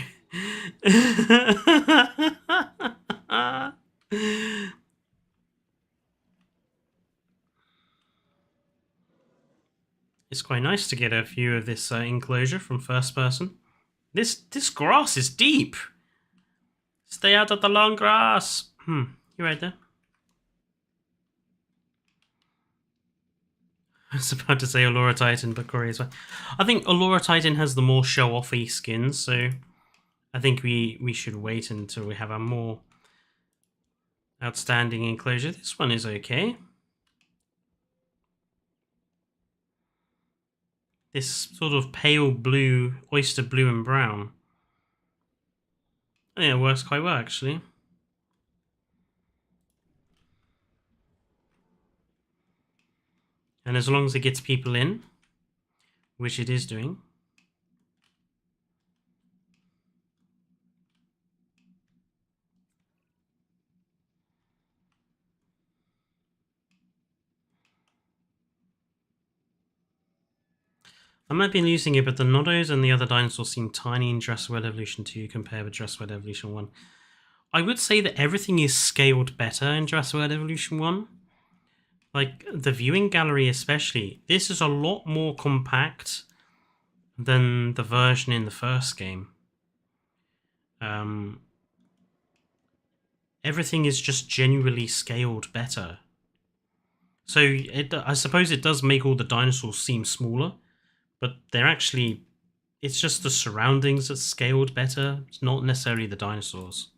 It's quite nice to get a view of this enclosure from first person. This grass is deep. Stay out of the long grass. You right there? I was about to say Allura Titan, but Corey as well. I think Allura Titan has the more show-offy skins, so I think we should wait until we have a more outstanding enclosure. This one is okay. This sort of pale blue, oyster blue and brown. Yeah, it works quite well, actually. And as long as it gets people in, which it is doing. I might be losing it, but the Noddos and the other dinosaurs seem tiny in Jurassic World Evolution 2 compared with Jurassic World Evolution 1. I would say that everything is scaled better in Jurassic World Evolution 1. Like, the viewing gallery especially. This is a lot more compact than the version in the first game. Everything is just genuinely scaled better. So I suppose it does make all the dinosaurs seem smaller, but they're actually... It's just the surroundings that's scaled better. It's not necessarily the dinosaurs.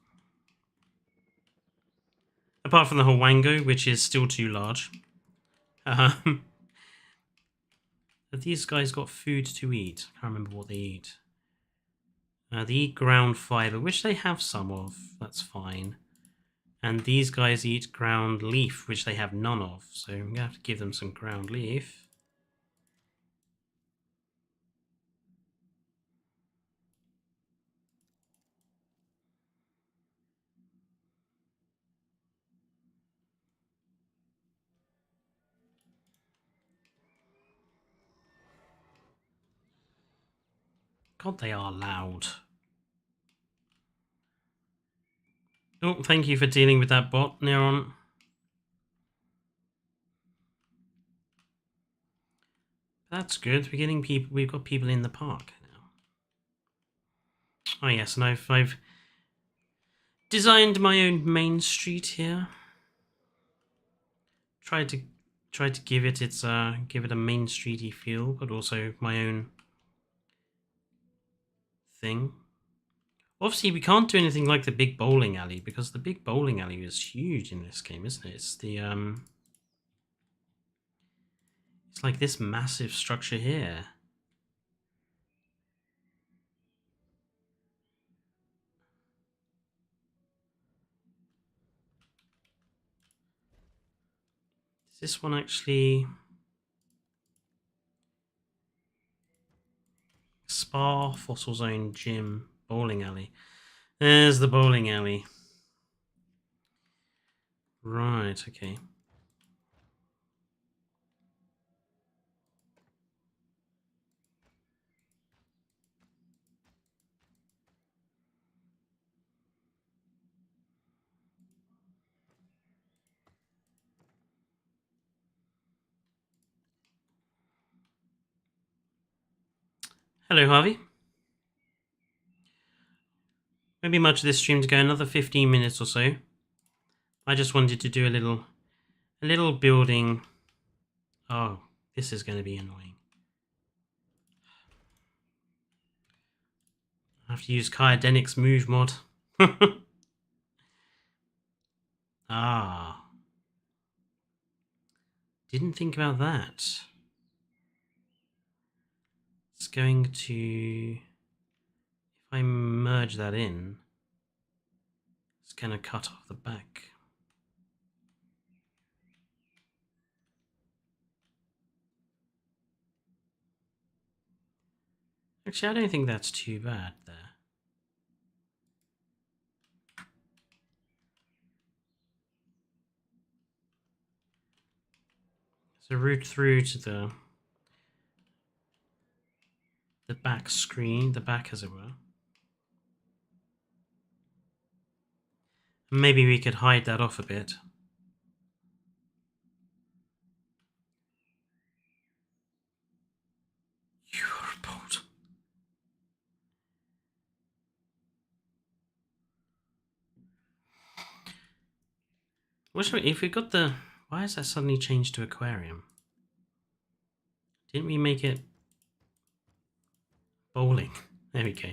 Apart from the Hwango, which is still too large. Have these guys got food to eat? I can't remember what they eat. They eat ground fiber, which they have some of. That's fine. And these guys eat ground leaf, which they have none of. So I'm going to have to give them some ground leaf. God, they are loud. Oh, thank you for dealing with that bot, Neuron. That's good. We're getting people. We've got people in the park now. Oh yes, and I've designed my own main street here. Tried to give it a main streety feel, but also my own thing. Obviously, we can't do anything like the big bowling alley because the big bowling alley is huge in this game, isn't it? It's the it's like this massive structure here. Is this one actually spa, fossil zone, gym, bowling alley? There's the bowling alley. Right, okay. Hello, Harvey. Maybe much of this stream to go another 15 minutes or so. I just wanted to do a little building. Oh, this is going to be annoying. I have to use Kyodenic's move mod. Ah. Didn't think about that. It's going to... If I merge that in, it's going to cut off the back. Actually, I don't think that's too bad there. So route through to the back screen, the back as it were. Maybe we could hide that off a bit. If we got the... Why has that suddenly changed to aquarium? Didn't we make it bowling? There we go.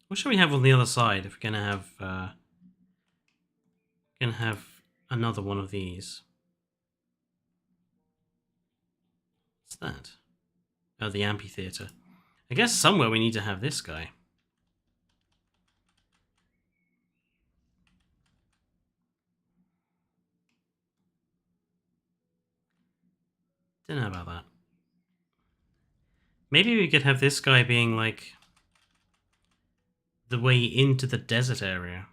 What should we have on the other side if we're gonna have another one of these? What's that? Oh, the amphitheater. I guess somewhere we need to have this guy. Don't know about that. Maybe we could have this guy being like the way into the desert area.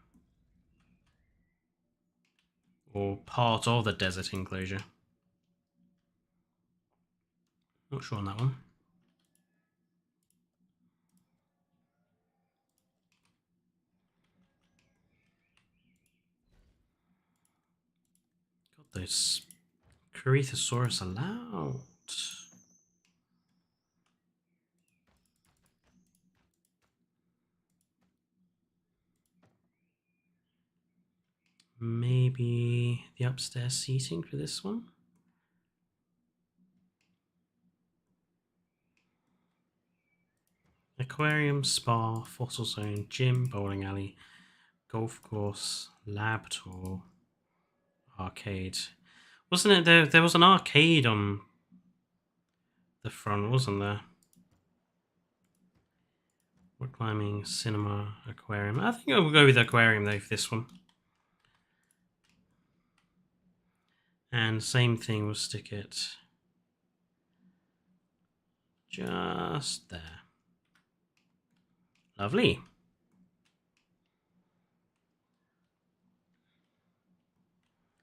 Or part of the desert enclosure. Not sure on that one. Got those Brachiosaurus allowed. Maybe the upstairs seating for this one. Aquarium, spa, fossil zone, gym, bowling alley, golf course, lab tour, arcade. Wasn't it there? There was an arcade on the front, wasn't there? Rock climbing, cinema, aquarium. I think I will go with aquarium though for this one. And same thing, we'll stick it just there. Lovely.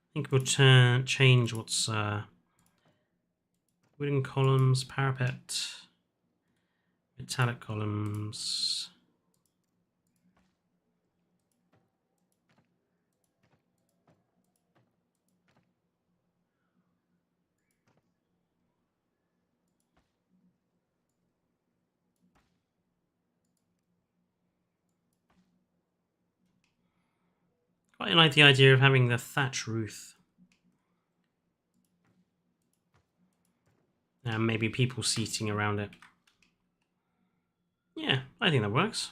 I think we'll change what's wooden columns, parapet, metallic columns. Quite like the idea of having the thatch roof. And maybe people seating around it. Yeah, I think that works.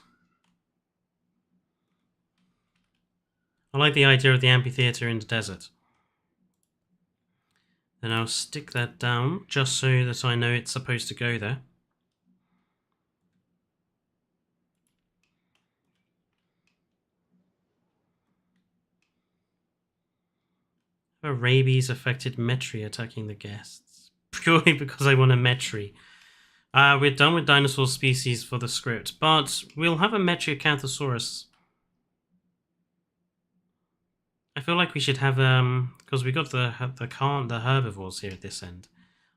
I like the idea of the amphitheater in the desert. Then I'll stick that down just so that I know it's supposed to go there. A rabies-affected metri attacking the guests. Purely because I want a metri. We're done with dinosaur species for the script, but we'll have a Brachiosaurus. I feel like we should have because we got the herbivores here at this end.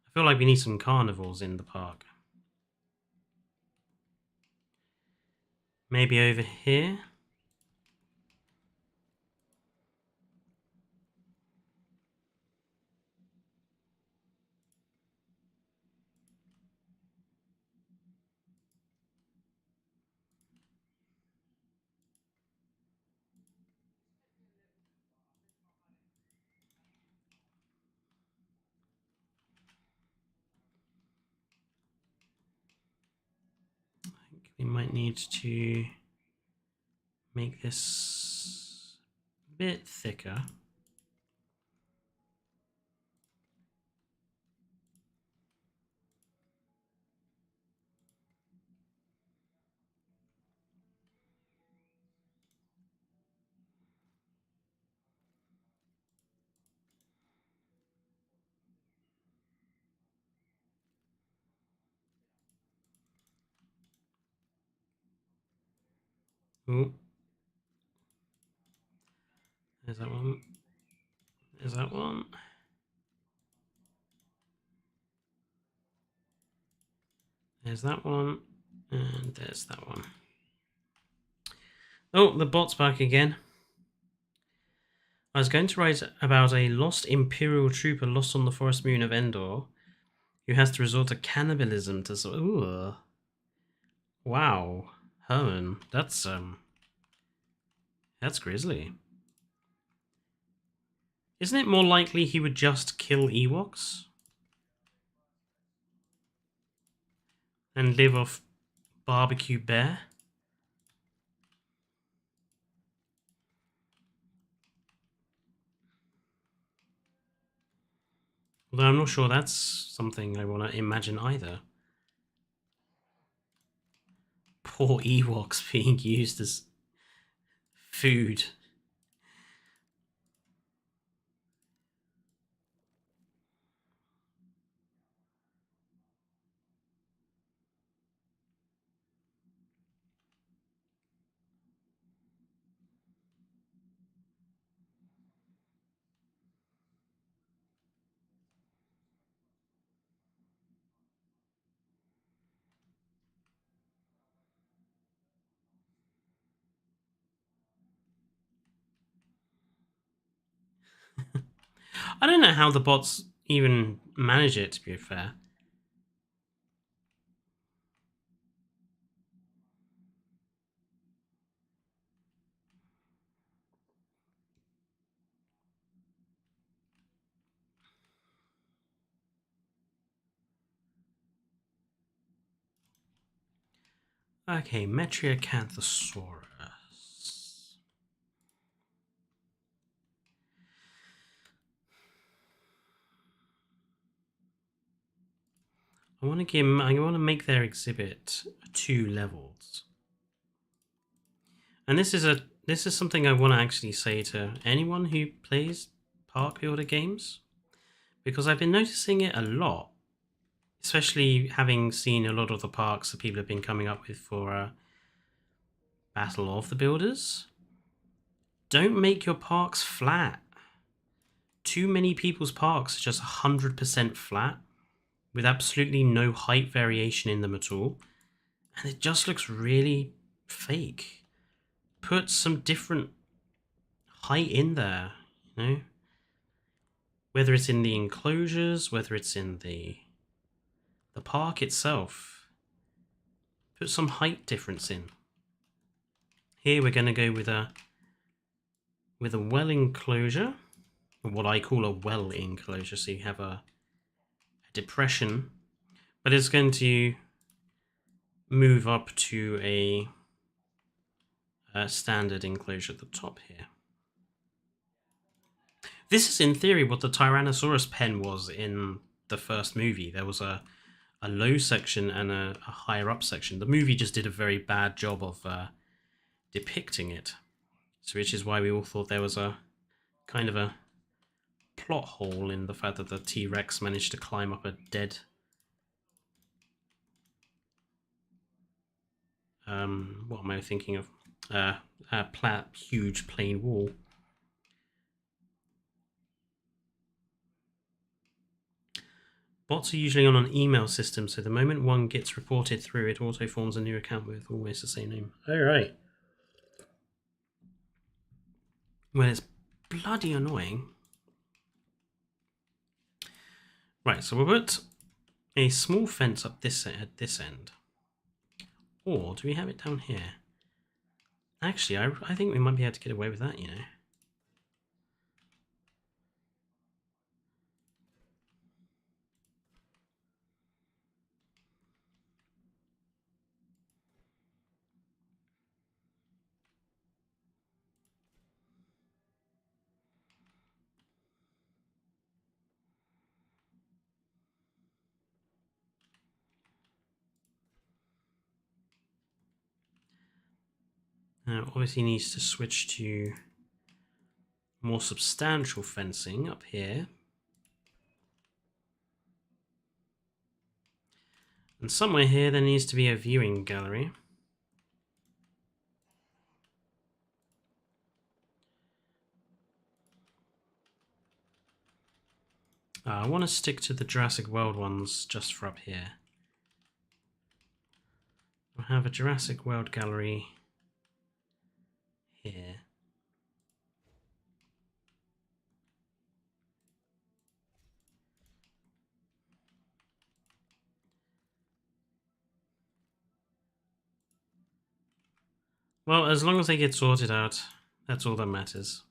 I feel like we need some carnivores in the park. Maybe over here. We might need to make this a bit thicker. Ooh. There's that one. There's that one. There's that one. And there's that one. Oh, the bot's back again. I was going to write about a lost Imperial trooper lost on the forest moon of Endor, who has to resort to cannibalism to... Ooh. Wow. Herman, that's grisly. Isn't it more likely he would just kill Ewoks? And live off barbecue bear? Although I'm not sure that's something I want to imagine either. Poor Ewoks being used as food. I don't know how the bots even manage it, to be fair. Okay, Metriacanthosaurus. I want to make their exhibit 2 levels. And this is something I want to actually say to anyone who plays park builder games, because I've been noticing it a lot, especially having seen a lot of the parks that people have been coming up with for Battle of the Builders. Don't make your parks flat. Too many people's parks are just 100% flat, with absolutely no height variation in them at all, and it just looks really fake. Put some different height in there, you know? Whether it's in the enclosures, whether it's in the park itself. Put some height difference in. Here we're going to go with a well enclosure, or what I call a well enclosure, so you have a depression, but it's going to move up to a standard enclosure at the top here. This is in theory what the Tyrannosaurus pen was in the first movie. There was a low section and a higher up section. The movie just did a very bad job of depicting it, so which is why we all thought there was a kind of a plot hole in the fact that the T-Rex managed to climb up a dead what am I thinking of? Huge plain wall. Bots are usually on an email system, so the moment one gets reported through, it auto forms a new account with always the same name. Oh, right. Well, it's bloody annoying. Right, so we'll put a small fence up at this end. Or do we have it down here? Actually, I think we might be able to get away with that, you know. Now, obviously needs to switch to more substantial fencing up here. And somewhere here there needs to be a viewing gallery. I want to stick to the Jurassic World ones just for up here. We'll have a Jurassic World gallery here. Well, as long as they get sorted out, that's all that matters.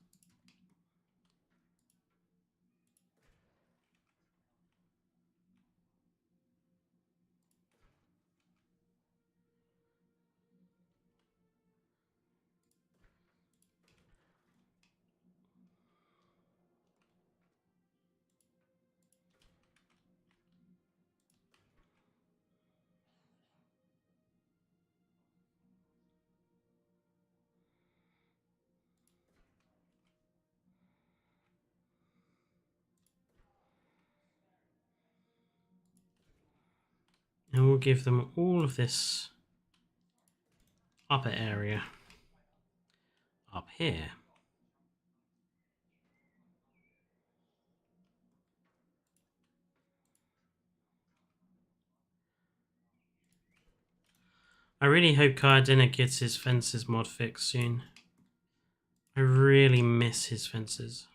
And we'll give them all of this upper area up here. I really hope Cardinal gets his fences mod fixed soon. I really miss his fences.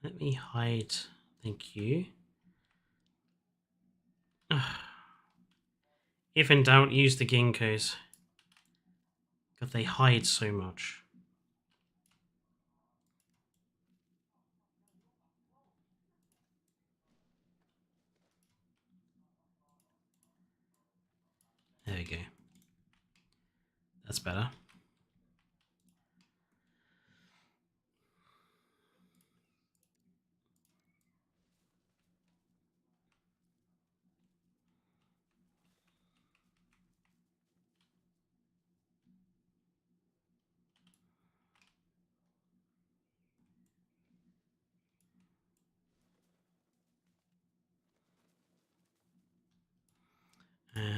Let me hide. Thank you. If in doubt, use the ginkgos. God, they hide so much. There we go. That's better.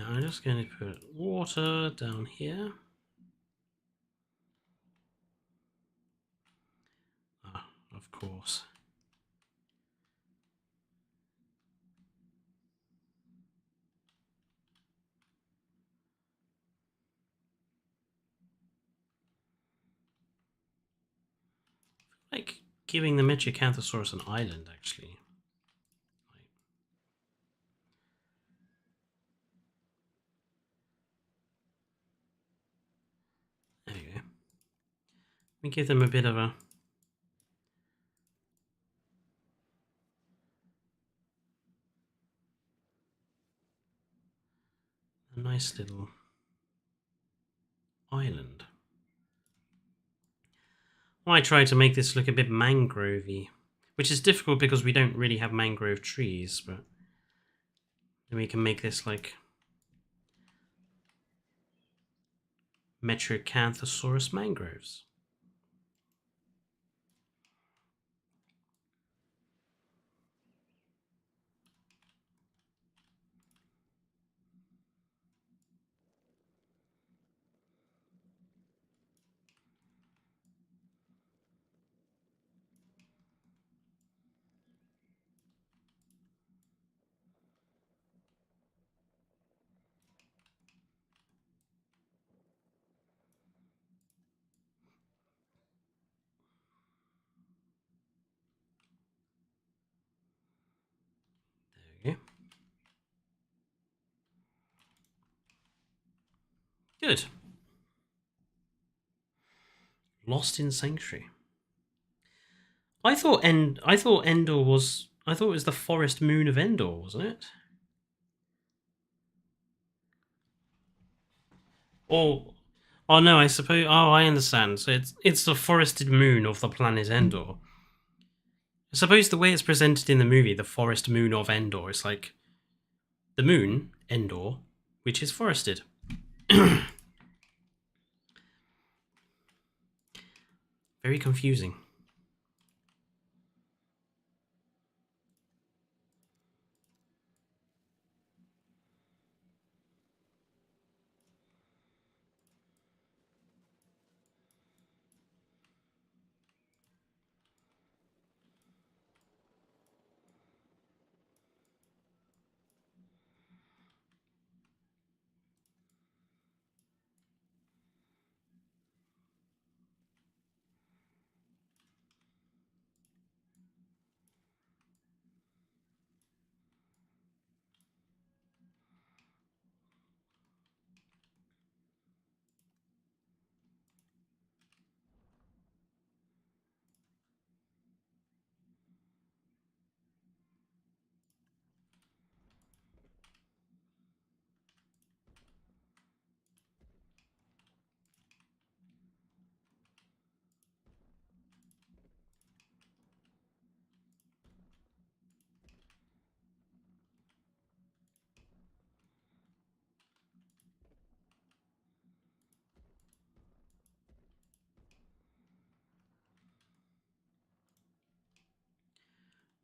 I'm just going to put water down here. Ah, of course. Like giving the Brachiosaurus an island, actually. There you go. Let me give them a bit of a nice little island. Well, I tried to make this look a bit mangrovey, which is difficult because we don't really have mangrove trees, but then we can make this like Brachiosaurus mangroves. There we go. Good. Lost in Sanctuary. I thought Endor was. I thought it was the forest moon of Endor, wasn't it? Or, oh no, I suppose. Oh, I understand. So it's the forested moon of the planet Endor. I suppose the way it's presented in the movie, the forest moon of Endor, is like the moon Endor, which is forested. Very confusing.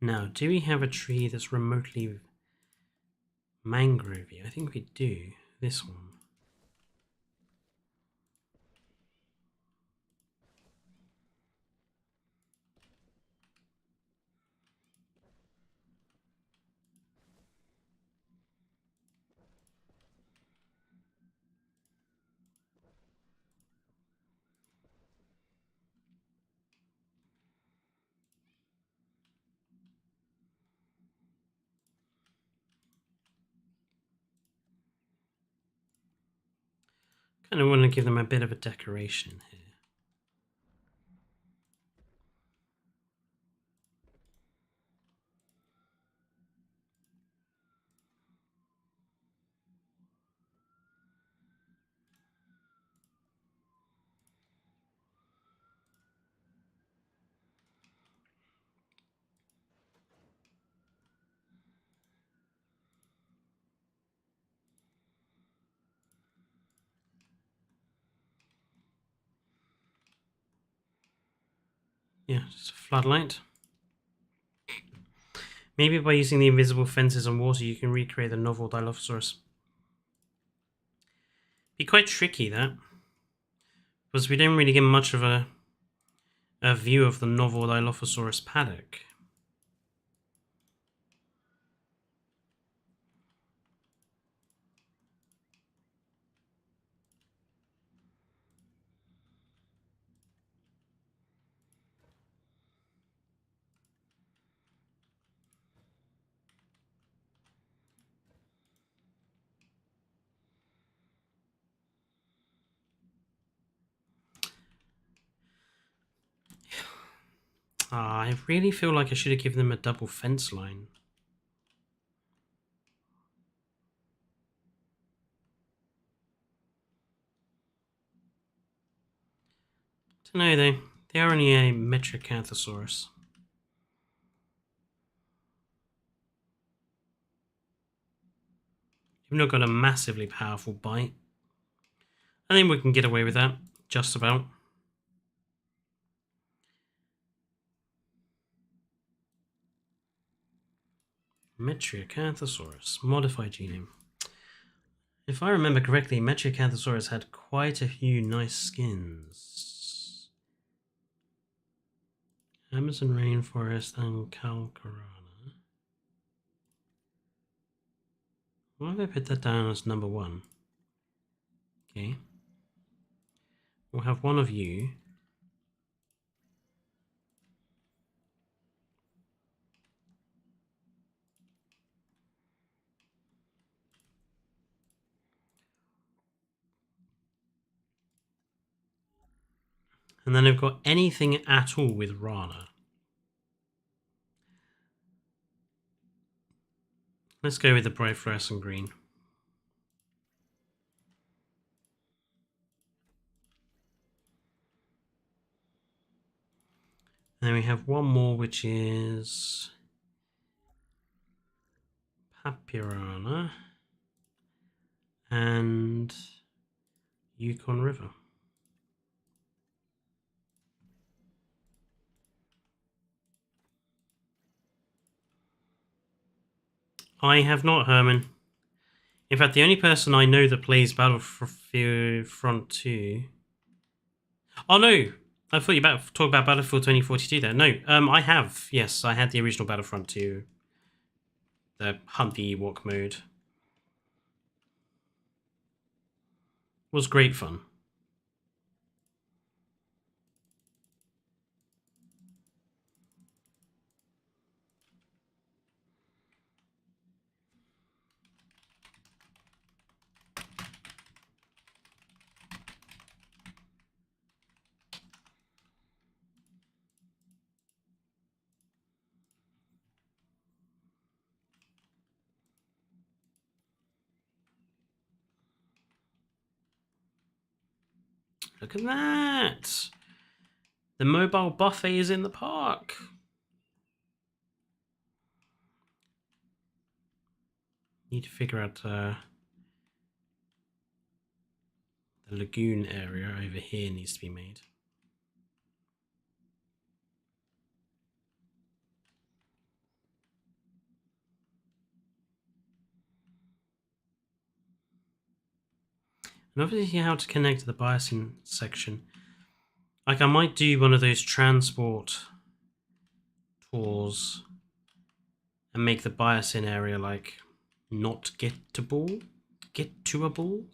Now, do we have a tree that's remotely mangrovey? I think we do. This one. Kind of want to give them a bit of a decoration here. Yeah, just a floodlight. Maybe by using the invisible fences and water you can recreate the novel Dilophosaurus. Be quite tricky, that. Because we don't really get much of a view of the novel Dilophosaurus paddock. I really feel like I should have given them a double fence line. Don't know though. They are only a Metricanthosaurus. You've not got a massively powerful bite. I think we can get away with that, just about. Metriacanthosaurus, modified genome. If I remember correctly, Metriacanthosaurus had quite a few nice skins. Amazon rainforest and Calcarana. Why have I put that down as number 1? Okay. We'll have one of you. And then I've got anything at all with Rana. Let's go with the bright fluorescent green. And then we have one more, which is Papyrana and Yukon River. I have not, Herman. In fact, the only person I know that plays Battlefront 2... Oh, no! I thought you talk about Battlefield 2042 there. No, I have. Yes, I had the original Battlefront 2. The Hunt the Ewok mode. Was great fun. Look at that! The mobile buffet is in the park. Need to figure out the lagoon area over here needs to be made. And obviously how to connect to the biosyn section. Like, I might do one of those transport tours and make the biosyn area, like, not gettoable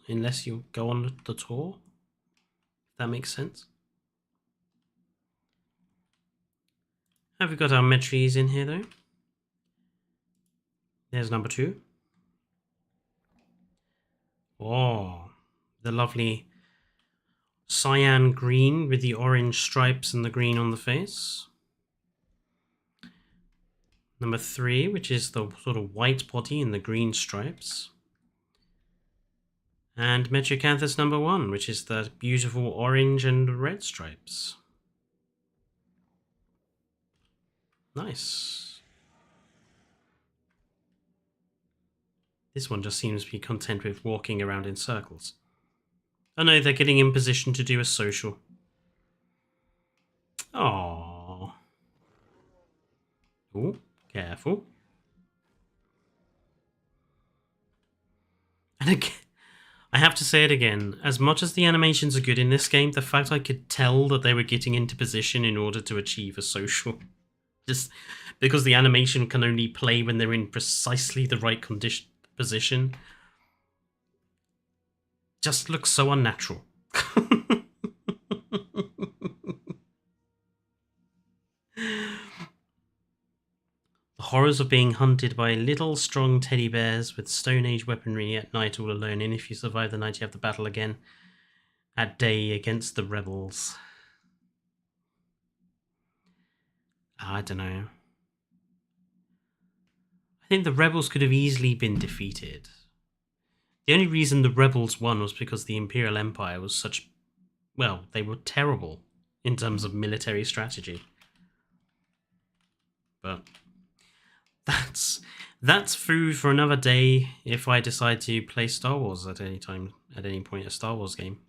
unless you go on the tour. If that makes sense. Have we got our metries in here, though? There's number 2. Oh, the lovely cyan green with the orange stripes and the green on the face. Number 3, which is the sort of white body and the green stripes. And Metriocanthus number 1, which is the beautiful orange and red stripes. Nice. This one just seems to be content with walking around in circles. Oh no, they're getting in position to do a social. Aww. Oh, careful. And again, I have to say it again, as much as the animations are good in this game, the fact I could tell that they were getting into position in order to achieve a social, just because the animation can only play when they're in precisely the right position, just looks so unnatural. The horrors of being hunted by little strong teddy bears with Stone Age weaponry at night all alone, and if you survive the night you have the battle again at day against the rebels. I don't know. I think the rebels could have easily been defeated. The only reason the rebels won was because the Imperial Empire was such... well, they were terrible in terms of military strategy. But that's food for another day if I decide to play Star Wars at any time, at any point, a Star Wars game.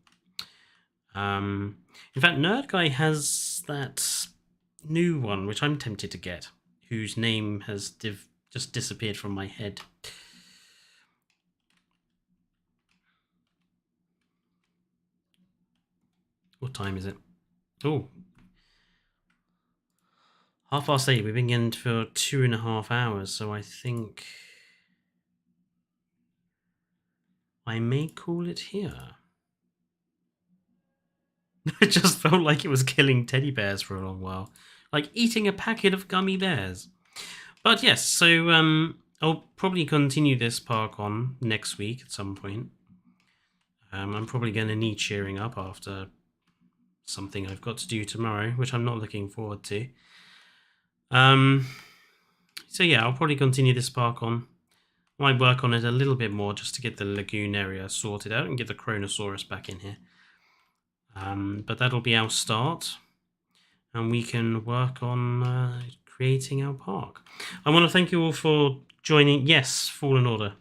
In fact, Nerd Guy has that new one, which I'm tempted to get, whose name has just disappeared from my head. What time is it? Oh, 8:30. We've been in for 2.5 hours, so I think I may call it here. It just felt like it was killing teddy bears for a long while, like eating a packet of gummy bears. But yes, so I'll probably continue this park on next week at some point. I'm probably going to need cheering up after something I've got to do tomorrow, which I'm not looking forward to. So yeah, I'll probably continue this park on. I might work on it a little bit more just to get the lagoon area sorted out and get the Chronosaurus back in here. But that'll be our start, and we can work on creating our park. I want to thank you all for joining. Yes, Fallen Order.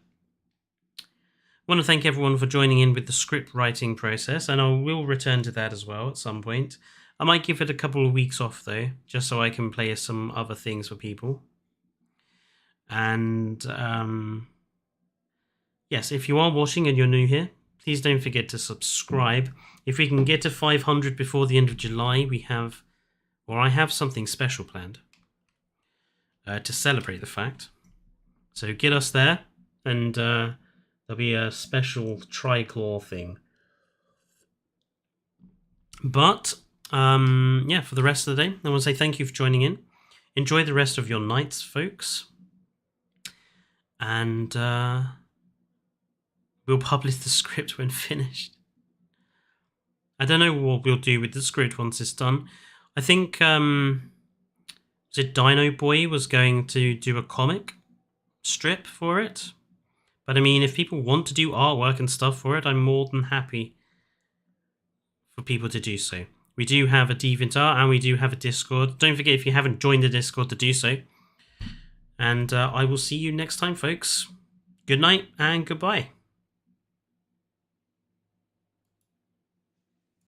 I want to thank everyone for joining in with the script writing process, and I will return to that as well at some point. I might give it a couple of weeks off, though, just so I can play some other things for people. And, yes, if you are watching and you're new here, please don't forget to subscribe. If we can get to 500 before the end of July, I have something special planned to celebrate the fact. So get us there, and there'll be a special triclaw thing. But, yeah, for the rest of the day, I want to say thank you for joining in. Enjoy the rest of your nights, folks. And we'll publish the script when finished. I don't know what we'll do with the script once it's done. I think, was it Dino Boy was going to do a comic strip for it? But I mean, if people want to do artwork and stuff for it, I'm more than happy for people to do so. We do have a DeviantArt and we do have a Discord. Don't forget, if you haven't joined the Discord, to do so. And I will see you next time, folks. Good night and goodbye.